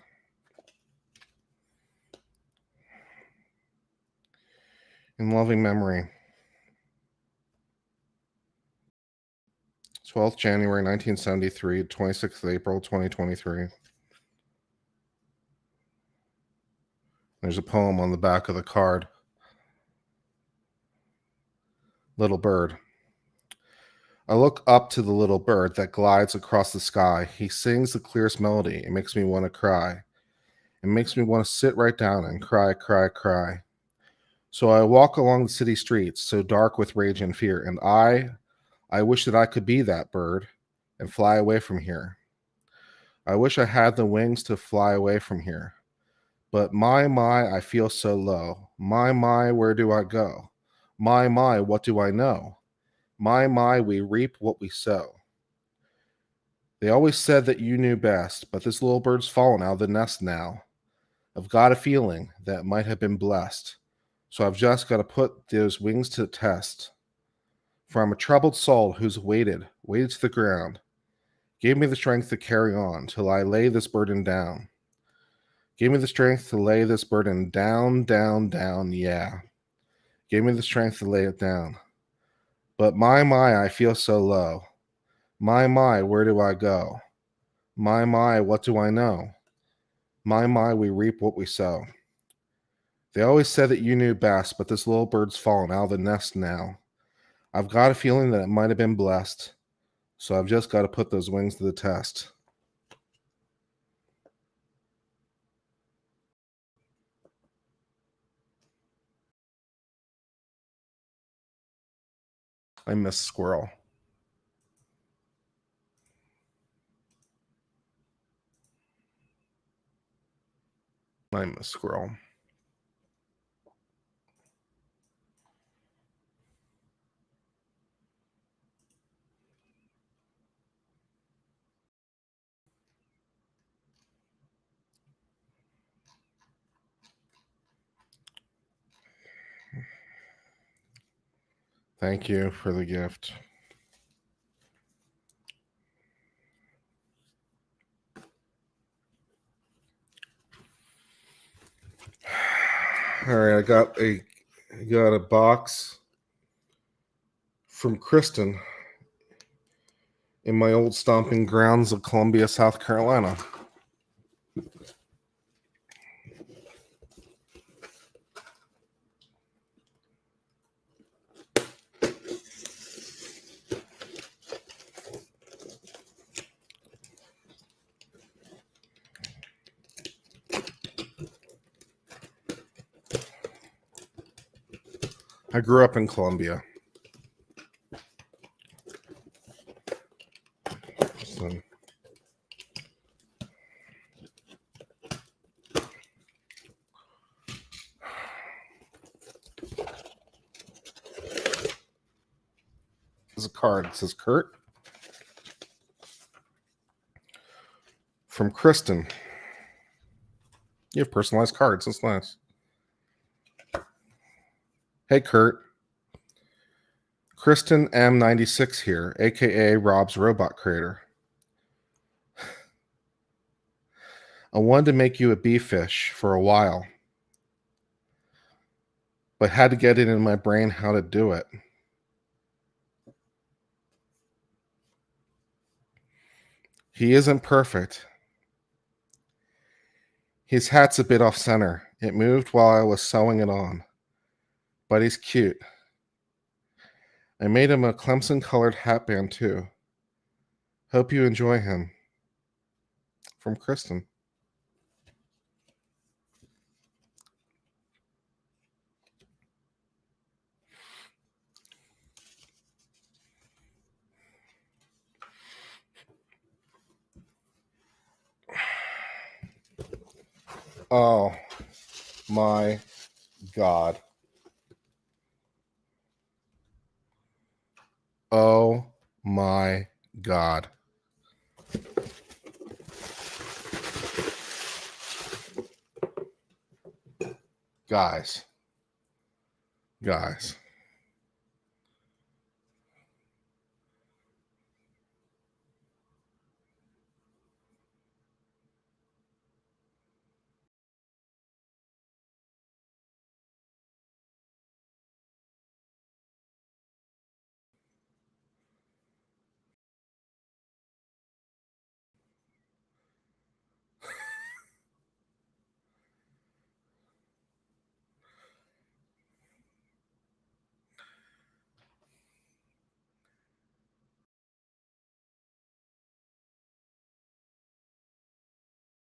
A: In loving memory. 12th January 1973, 26th April 2023. There's a poem on the back of the card. Little bird. I look up to the little bird that glides across the sky. He sings the clearest melody. It makes me want to cry. It makes me want to sit right down and cry, cry, cry. So I walk along the city streets, so dark with rage and fear, and I wish that I could be that bird and fly away from here. I wish I had the wings to fly away from here. But my, I feel so low. My, where do I go? My, what do I know? My, we reap what we sow. They always said that you knew best, but this little bird's fallen out of the nest now. I've got a feeling that might have been blessed, so I've just got to put those wings to the test. For I'm a troubled soul who's waited to the ground. Gave me the strength to carry on till I lay this burden down. Gave me the strength to lay this burden down, down, down, yeah. Gave me the strength to lay it down. But my, I feel so low. My, where do I go? My, what do I know? My, we reap what we sow. They always said that you knew best, but this little bird's fallen out of the nest now. I've got a feeling that it might have been blessed, so I've just got to put those wings to the test. I miss squirrel. I miss squirrel. Thank you for the gift. All right, I got a box from Kristen in my old stomping grounds of Columbia, South Carolina. I grew up in Columbia. So. There's a card. It says Kurt. From Kristen. You have personalized cards. That's nice. Hey, Kurt. Kristen M96 here, aka Rob's Robot Creator. I wanted to make you a bee fish for a while, but had to get it in my brain how to do it. He isn't perfect. His hat's a bit off center. It moved while I was sewing it on, but he's cute. I made him a Clemson-colored hatband too. Hope you enjoy him. From Kristen. Oh my God. Oh my God. Guys.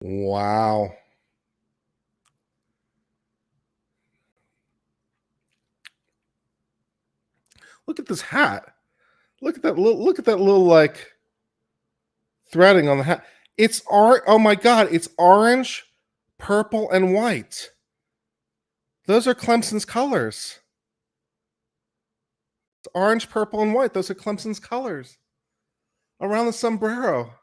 A: Wow. Look at this hat. Look at that little like threading on the hat. It's oh my God, it's orange, purple, and white. Those are Clemson's colors. It's orange, purple, and white. Those are Clemson's colors. Around the sombrero.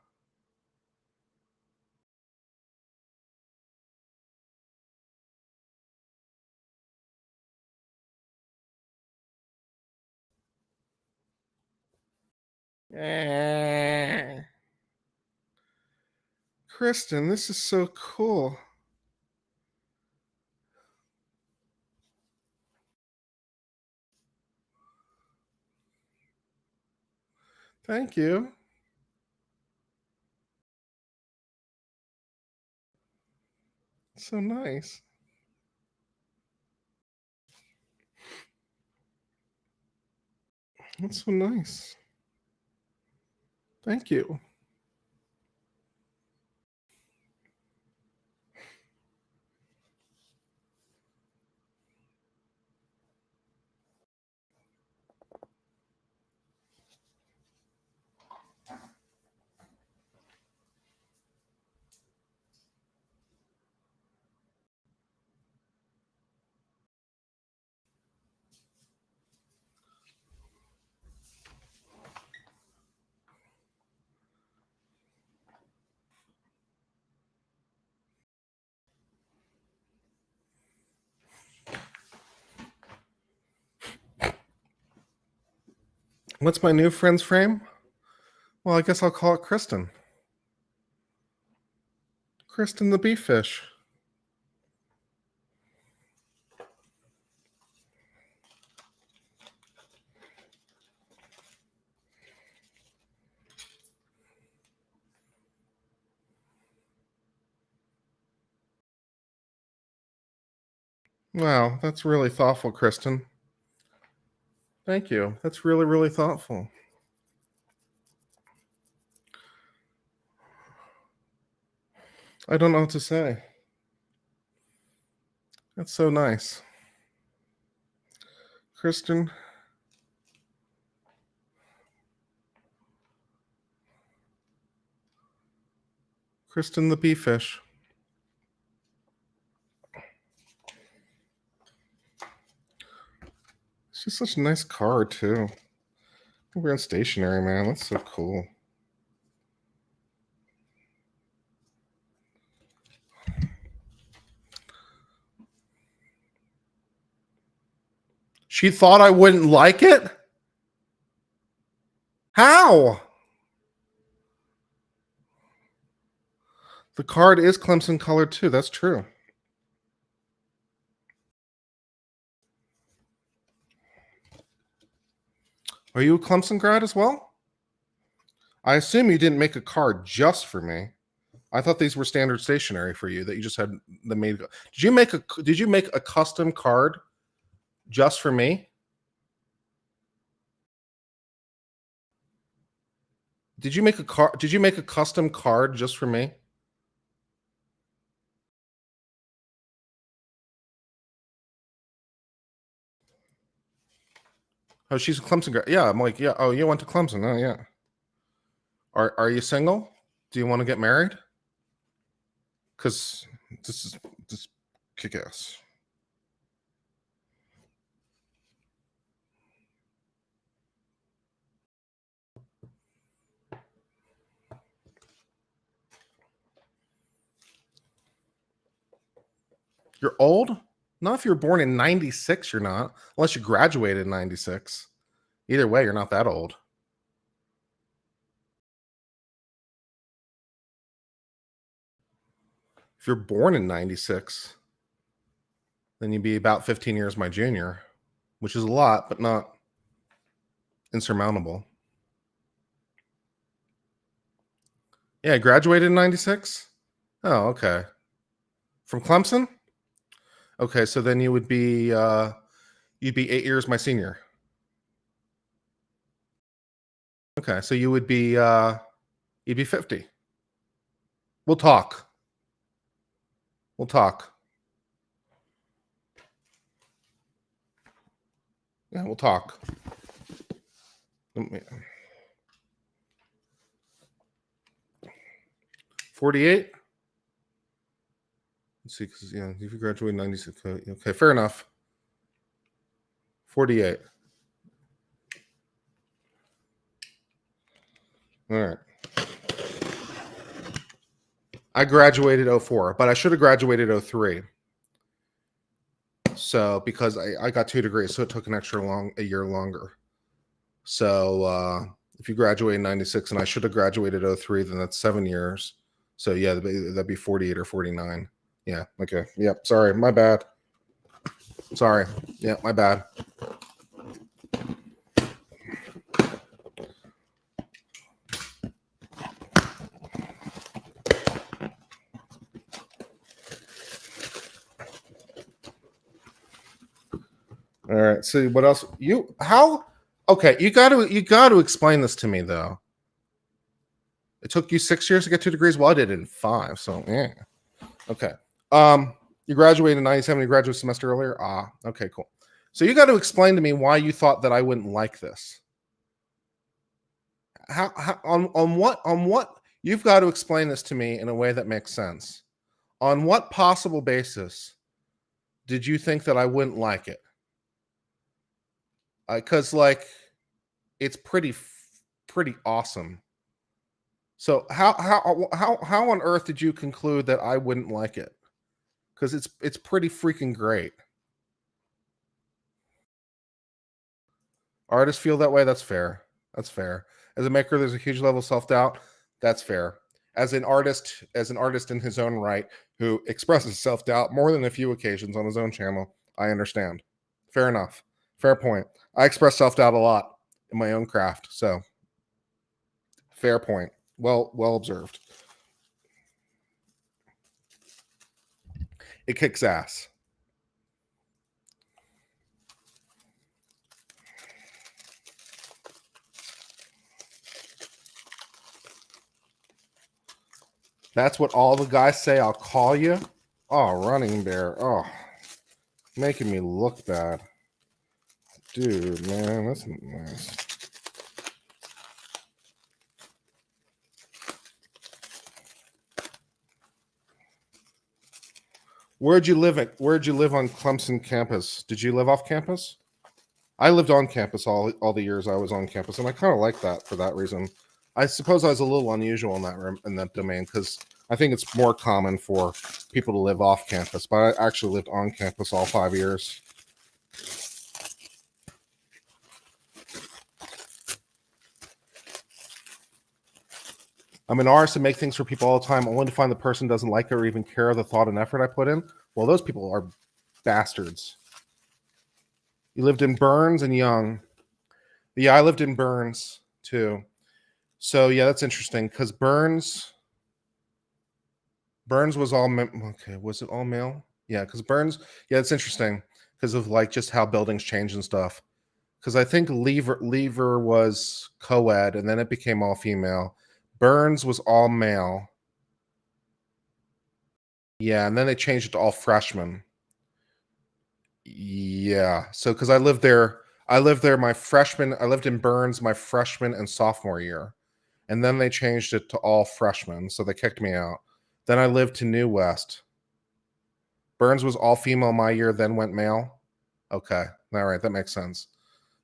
A: Kristen, this is so cool. Thank you. So nice. That's so nice. Thank you. What's my new friend's frame? Well, I guess I'll call it Kristen. Kristen the bee fish. Wow, that's really thoughtful, Kristen. Thank you. That's really, really thoughtful. I don't know what to say. That's so nice. Kristen. Kristen the bee fish. It's just such a nice card, too. We're in stationery, man. That's so cool. She thought I wouldn't like it? How? The card is Clemson colored, too. That's true. Are you a Clemson grad as well? I assume you didn't make a card just for me. I thought these were standard stationery for you, that you just had them made. Did you make a custom card just for me? Did you make a custom card just for me? Oh, she's a Clemson grad. Yeah, I'm like, yeah. Oh, you went to Clemson. Oh, yeah. Are you single? Do you want to get married? Because this is just kick ass. You're old? Not if you're born in 96, you're not. Unless you graduated in 96. Either way, you're not that old. If you're born in 96, then you'd be about 15 years my junior, which is a lot, but not insurmountable. Yeah, I graduated in 96. Oh, okay. From Clemson? Okay, so then you'd be 8 years my senior. Okay, so you'd be 50. We'll talk. We'll talk. Yeah, we'll talk. 48? Let's see, because yeah, if you graduate in 96, okay, fair enough. 48. All right. I graduated 04, but I should have graduated 03. So because I got 2 degrees, so it took a year longer. So if you graduate in 96 and I should have graduated 03, then that's 7 years. So yeah, that'd be 48 or 49. Yeah. Okay. Yep. Sorry. My bad. Sorry. Yeah. My bad. All right. See what else okay, you got to explain this to me though. It took you 6 years to get 2 degrees. Well, I did it in 5. So yeah. Okay. You graduated in 97, you graduated a semester earlier. Okay, cool. So you got to explain to me why you thought that I wouldn't like this. How on what you've got to explain this to me in a way that makes sense. On what possible basis did you think that I wouldn't like it? Because it's pretty awesome. So how on earth did you conclude that I wouldn't like it? Because it's pretty freaking great. Artists feel that way. That's fair. That's fair. As a maker, there's a huge level of self-doubt. That's fair. As an artist in his own right, who expresses self-doubt more than a few occasions on his own channel, I understand. Fair enough. Fair point. I express self-doubt a lot in my own craft. So fair point. Well observed. It kicks ass. That's what all the guys say. I'll call you. Oh, running bear. Oh, making me look bad. Dude, man, that's not nice. Where'd you live on Clemson campus? Did you live off campus? I lived on campus all the years I was on campus, and I kind of like that for that reason. I suppose I was a little unusual in that domain because I think it's more common for people to live off campus, but I actually lived on campus all 5 years. I'm an artist and make things for people all the time, only to find the person doesn't like it or even care of the thought and effort I put in. Well, those people are bastards. You lived in Burns and Young. Yeah, I lived in Burns too. So yeah, that's interesting because Burns was all okay. Was it all male? Yeah, because Burns. Yeah, it's interesting because of like just how buildings change and stuff. Because I think Lever was co-ed and then it became all female. Burns was all male. Yeah, and then they changed it to all freshmen. Yeah, so because I lived there my freshman. I lived in Burns my freshman and sophomore year, and then they changed it to all freshmen, so they kicked me out. Then I lived to New West. Burns was all female my year, then went male. Okay, all right, that makes sense.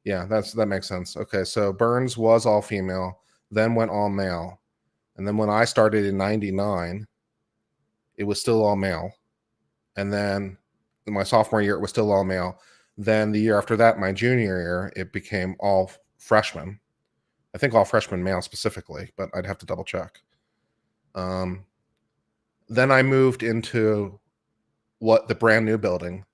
A: Yeah, that makes sense. Okay, so Burns was all female, then went all male, and then when I started in '99, it was still all male, and then in my sophomore year it was still all male. Then the year after that, my junior year, it became all freshmen. I think all freshmen male specifically, but I'd have to double check. Then I moved into the brand new building,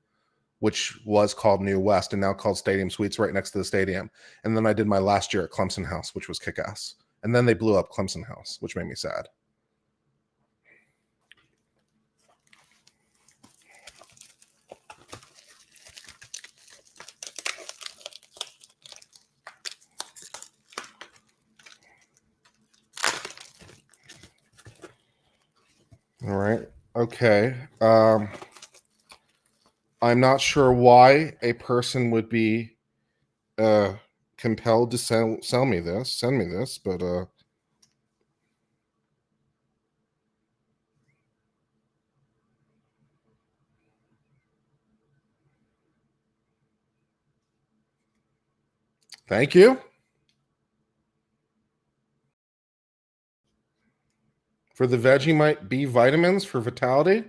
A: which was called New West and now called Stadium Suites, right next to the stadium. And then I did my last year at Clemson House, which was kick-ass. And then they blew up Clemson House, which made me sad. All right. Okay. I'm not sure why a person would be compelled to send me this, but thank you for the Vegemite B vitamins for vitality.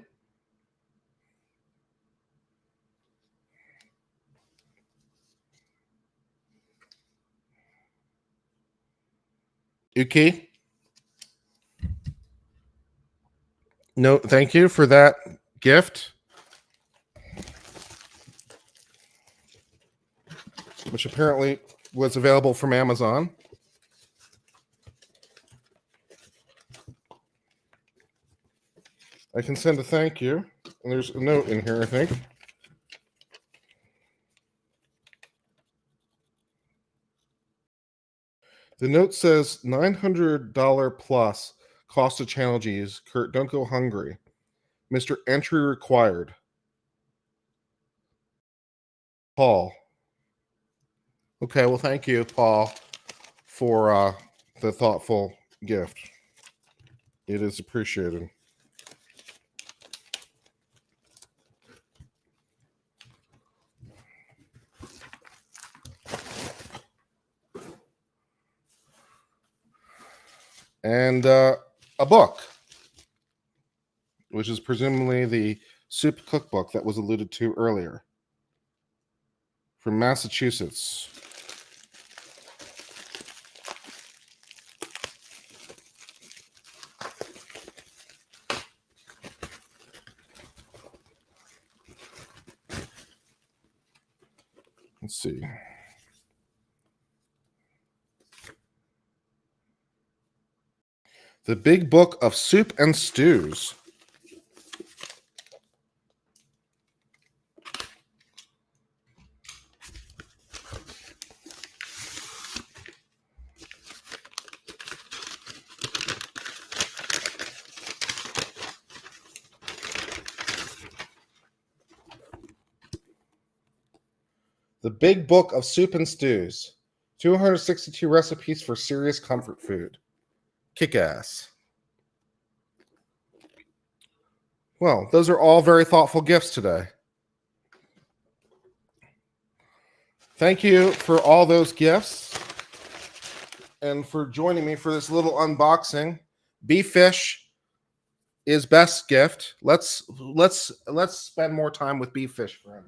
A: Uki. No, thank you for that gift, which apparently was available from Amazon. I can send a thank you. And there's a note in here, I think. The note says $900 plus cost of channel G's. Kurt, don't go hungry. Mr. Entry required. Paul. Okay, well, thank you, Paul, for the thoughtful gift. It is appreciated. And a book, which is presumably the soup cookbook that was alluded to earlier, from Massachusetts. Let's see. The Big Book of Soup and Stews. The Big Book of Soup and Stews. 262 recipes for serious comfort food. Kick ass. Well, those are all very thoughtful gifts today. Thank you for all those gifts and for joining me for this little unboxing. Beef fish is best gift. Let's spend more time with beef fish, friend.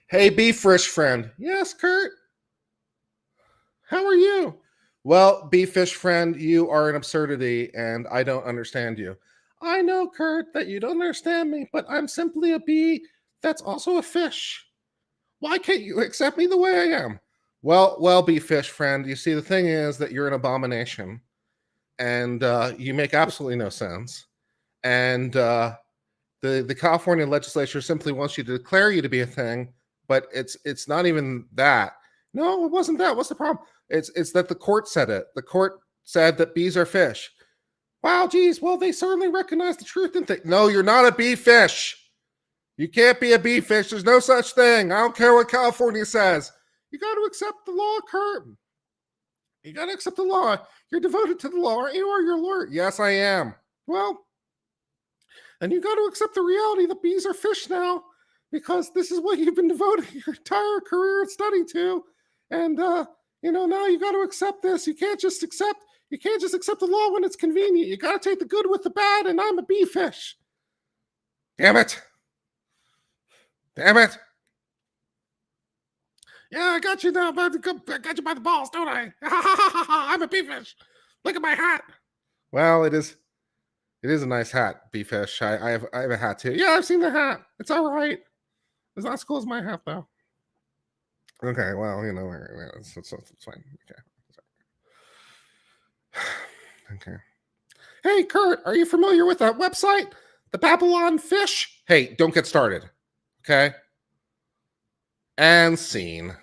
A: Hey, beef fish friend. Yes, Kurt. How are you? Well, beef fish friend, you are an absurdity and I don't understand you. I know, Kurt, that you don't understand me, but I'm simply a bee that's also a fish. Why can't you accept me the way I am? Well, beef fish friend, you see, the thing is that you're an abomination and you make absolutely no sense. And the California legislature simply wants you to declare you to be a thing, but it's not even that. No, it wasn't that. What's the problem? It's that the court said it. The court said that bees are fish. Wow, geez. Well, they certainly recognize the truth, didn't they? No, you're not a bee fish. You can't be a bee fish. There's no such thing. I don't care what California says. You got to accept the law, Kurt. You got to accept the law. You're devoted to the law, aren't you? Or you're alert. Yes, I am. Well, and you got to accept the reality that bees are fish now, because this is what you've been devoting your entire career and study to. And now you got to accept this. You can't just accept the law when it's convenient. You got to take the good with the bad, and I'm a bee fish. Damn it. Damn it. Yeah, I got you now. I got you by the balls, don't I? I'm a bee fish. Look at my hat. Well, it is a nice hat, bee fish. I have a hat too. Yeah, I've seen the hat. It's all right. It's not as cool as my hat though. Okay, well, it's fine. Okay. Hey, Kurt, are you familiar with that website, the Babylon Fish? Hey, don't get started. Okay. And scene.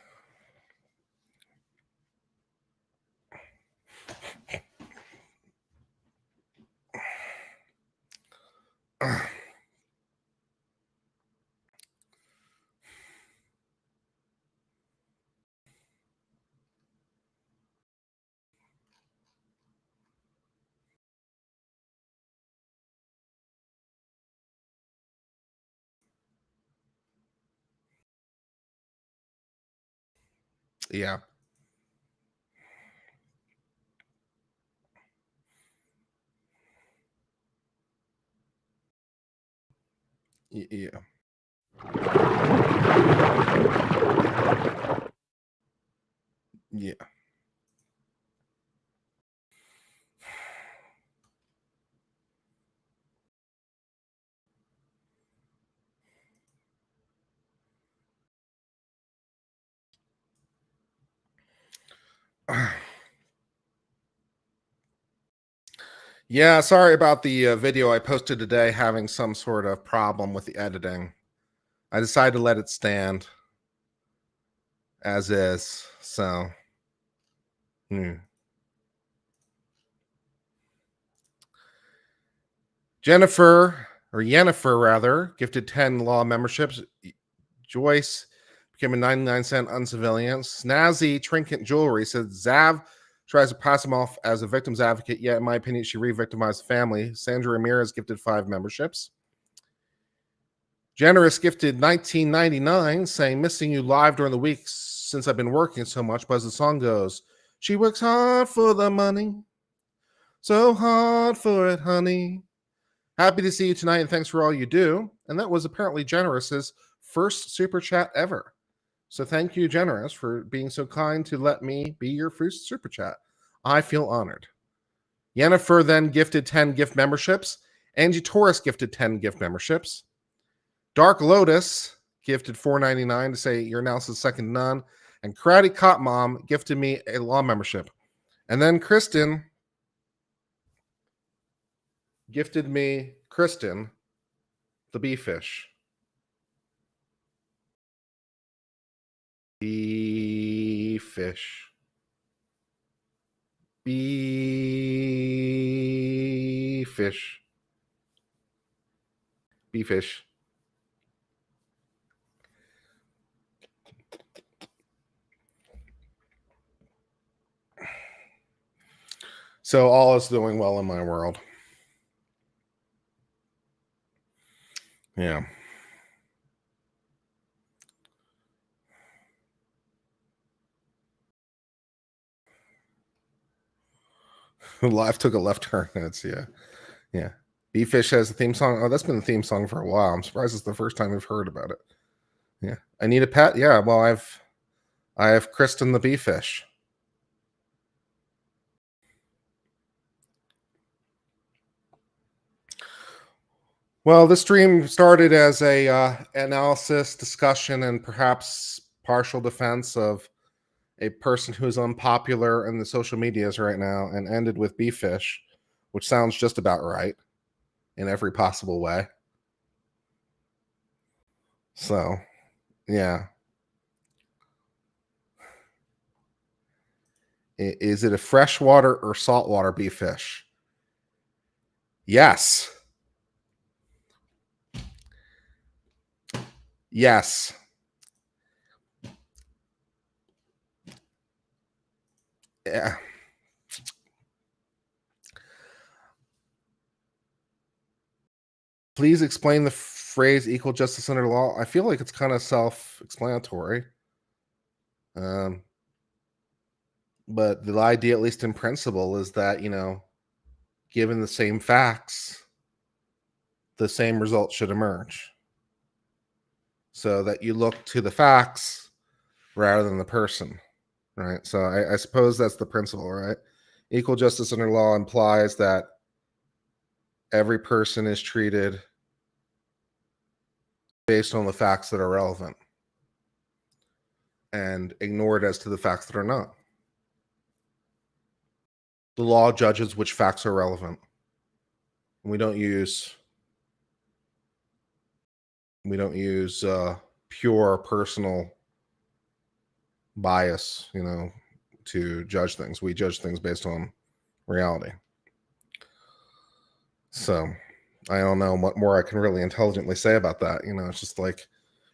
A: Yeah. Yeah. Yeah. Yeah, sorry about the video I posted today having some sort of problem with the editing. I decided to let it stand as is. So, Yennefer rather, gifted 10 law memberships. Joyce became a 99-cent uncivilian. Snazzy Trinket Jewelry said Zav tries to pass him off as a victim's advocate, yet in my opinion, she re-victimized the family. Sandra Ramirez gifted 5 memberships. Generous gifted 1999, saying, missing you live during the week since I've been working so much, but as the song goes, she works hard for the money, so hard for it, honey. Happy to see you tonight, and thanks for all you do. And that was apparently Generous's first super chat ever. So thank you, Generous, for being so kind to let me be your first super chat. I feel honored. Yennefer then gifted 10 gift memberships. Angie Torres gifted 10 gift memberships. Dark Lotus gifted $4.99 to say your analysis second to none. And Karate Cop Mom gifted me a law membership. And then Kristen gifted me the bee fish. Bee fish. Bee fish. Bee fish. So all is doing well in my world. Yeah. Life took a left turn. That's yeah. Bee fish has a theme song. Oh, that's been the theme song for a while. I'm surprised it's the first time we've heard about it. Yeah. I need a pet. Yeah. Well, I have Kristen the bee fish. Well, this stream started as a analysis, discussion, and perhaps partial defense of a person who is unpopular in the social medias right now, and ended with bee fish, which sounds just about right in every possible way. So, yeah. Is it a freshwater or saltwater bee fish? Yes. Yes. Yeah. Please explain the phrase equal justice under law. I feel like it's kind of self-explanatory. But the idea, at least in principle, is that, given the same facts, the same result should emerge. So that you look to the facts rather than the person, right? So I suppose that's the principle, right? Equal justice under law implies that every person is treated based on the facts that are relevant and ignored as to the facts that are not. The law judges which facts are relevant. We don't use pure personal bias, to judge things. We judge things based on reality. So I don't know what more I can really intelligently say about that. It's just like,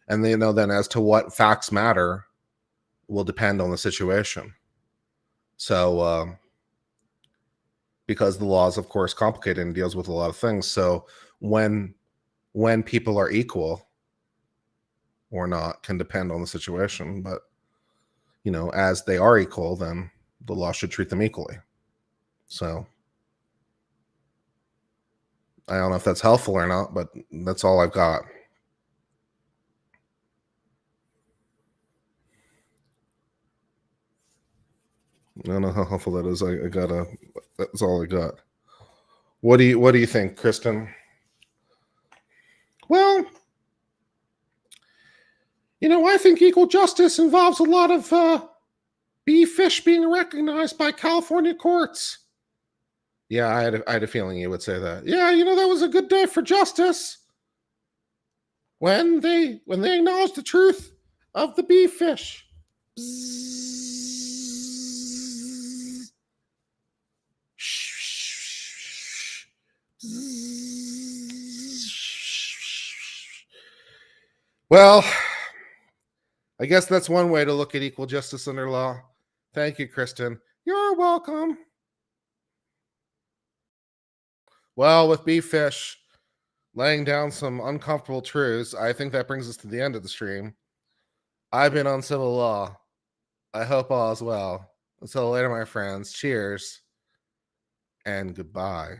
A: and then as to what facts matter will depend on the situation. So because the law is, of course, complicated and deals with a lot of things. So when people are equal or not can depend on the situation. But, as they are equal, then the law should treat them equally. So I don't know if that's helpful or not, but that's all I've got. I don't know how helpful that is. That's all I got. What do you think, Kristen? Well, I think equal justice involves a lot of bee fish being recognized by California courts. Yeah, I had a feeling you would say that. Yeah, that was a good day for justice. When they acknowledged the truth of the bee fish. Well, I guess that's one way to look at equal justice under law. Thank you, Kristen. You're welcome. Well, with bee fish laying down some uncomfortable truths, I think that brings us to the end of the stream. I've been on civil law. I hope all is well. Until later, my friends. Cheers and goodbye.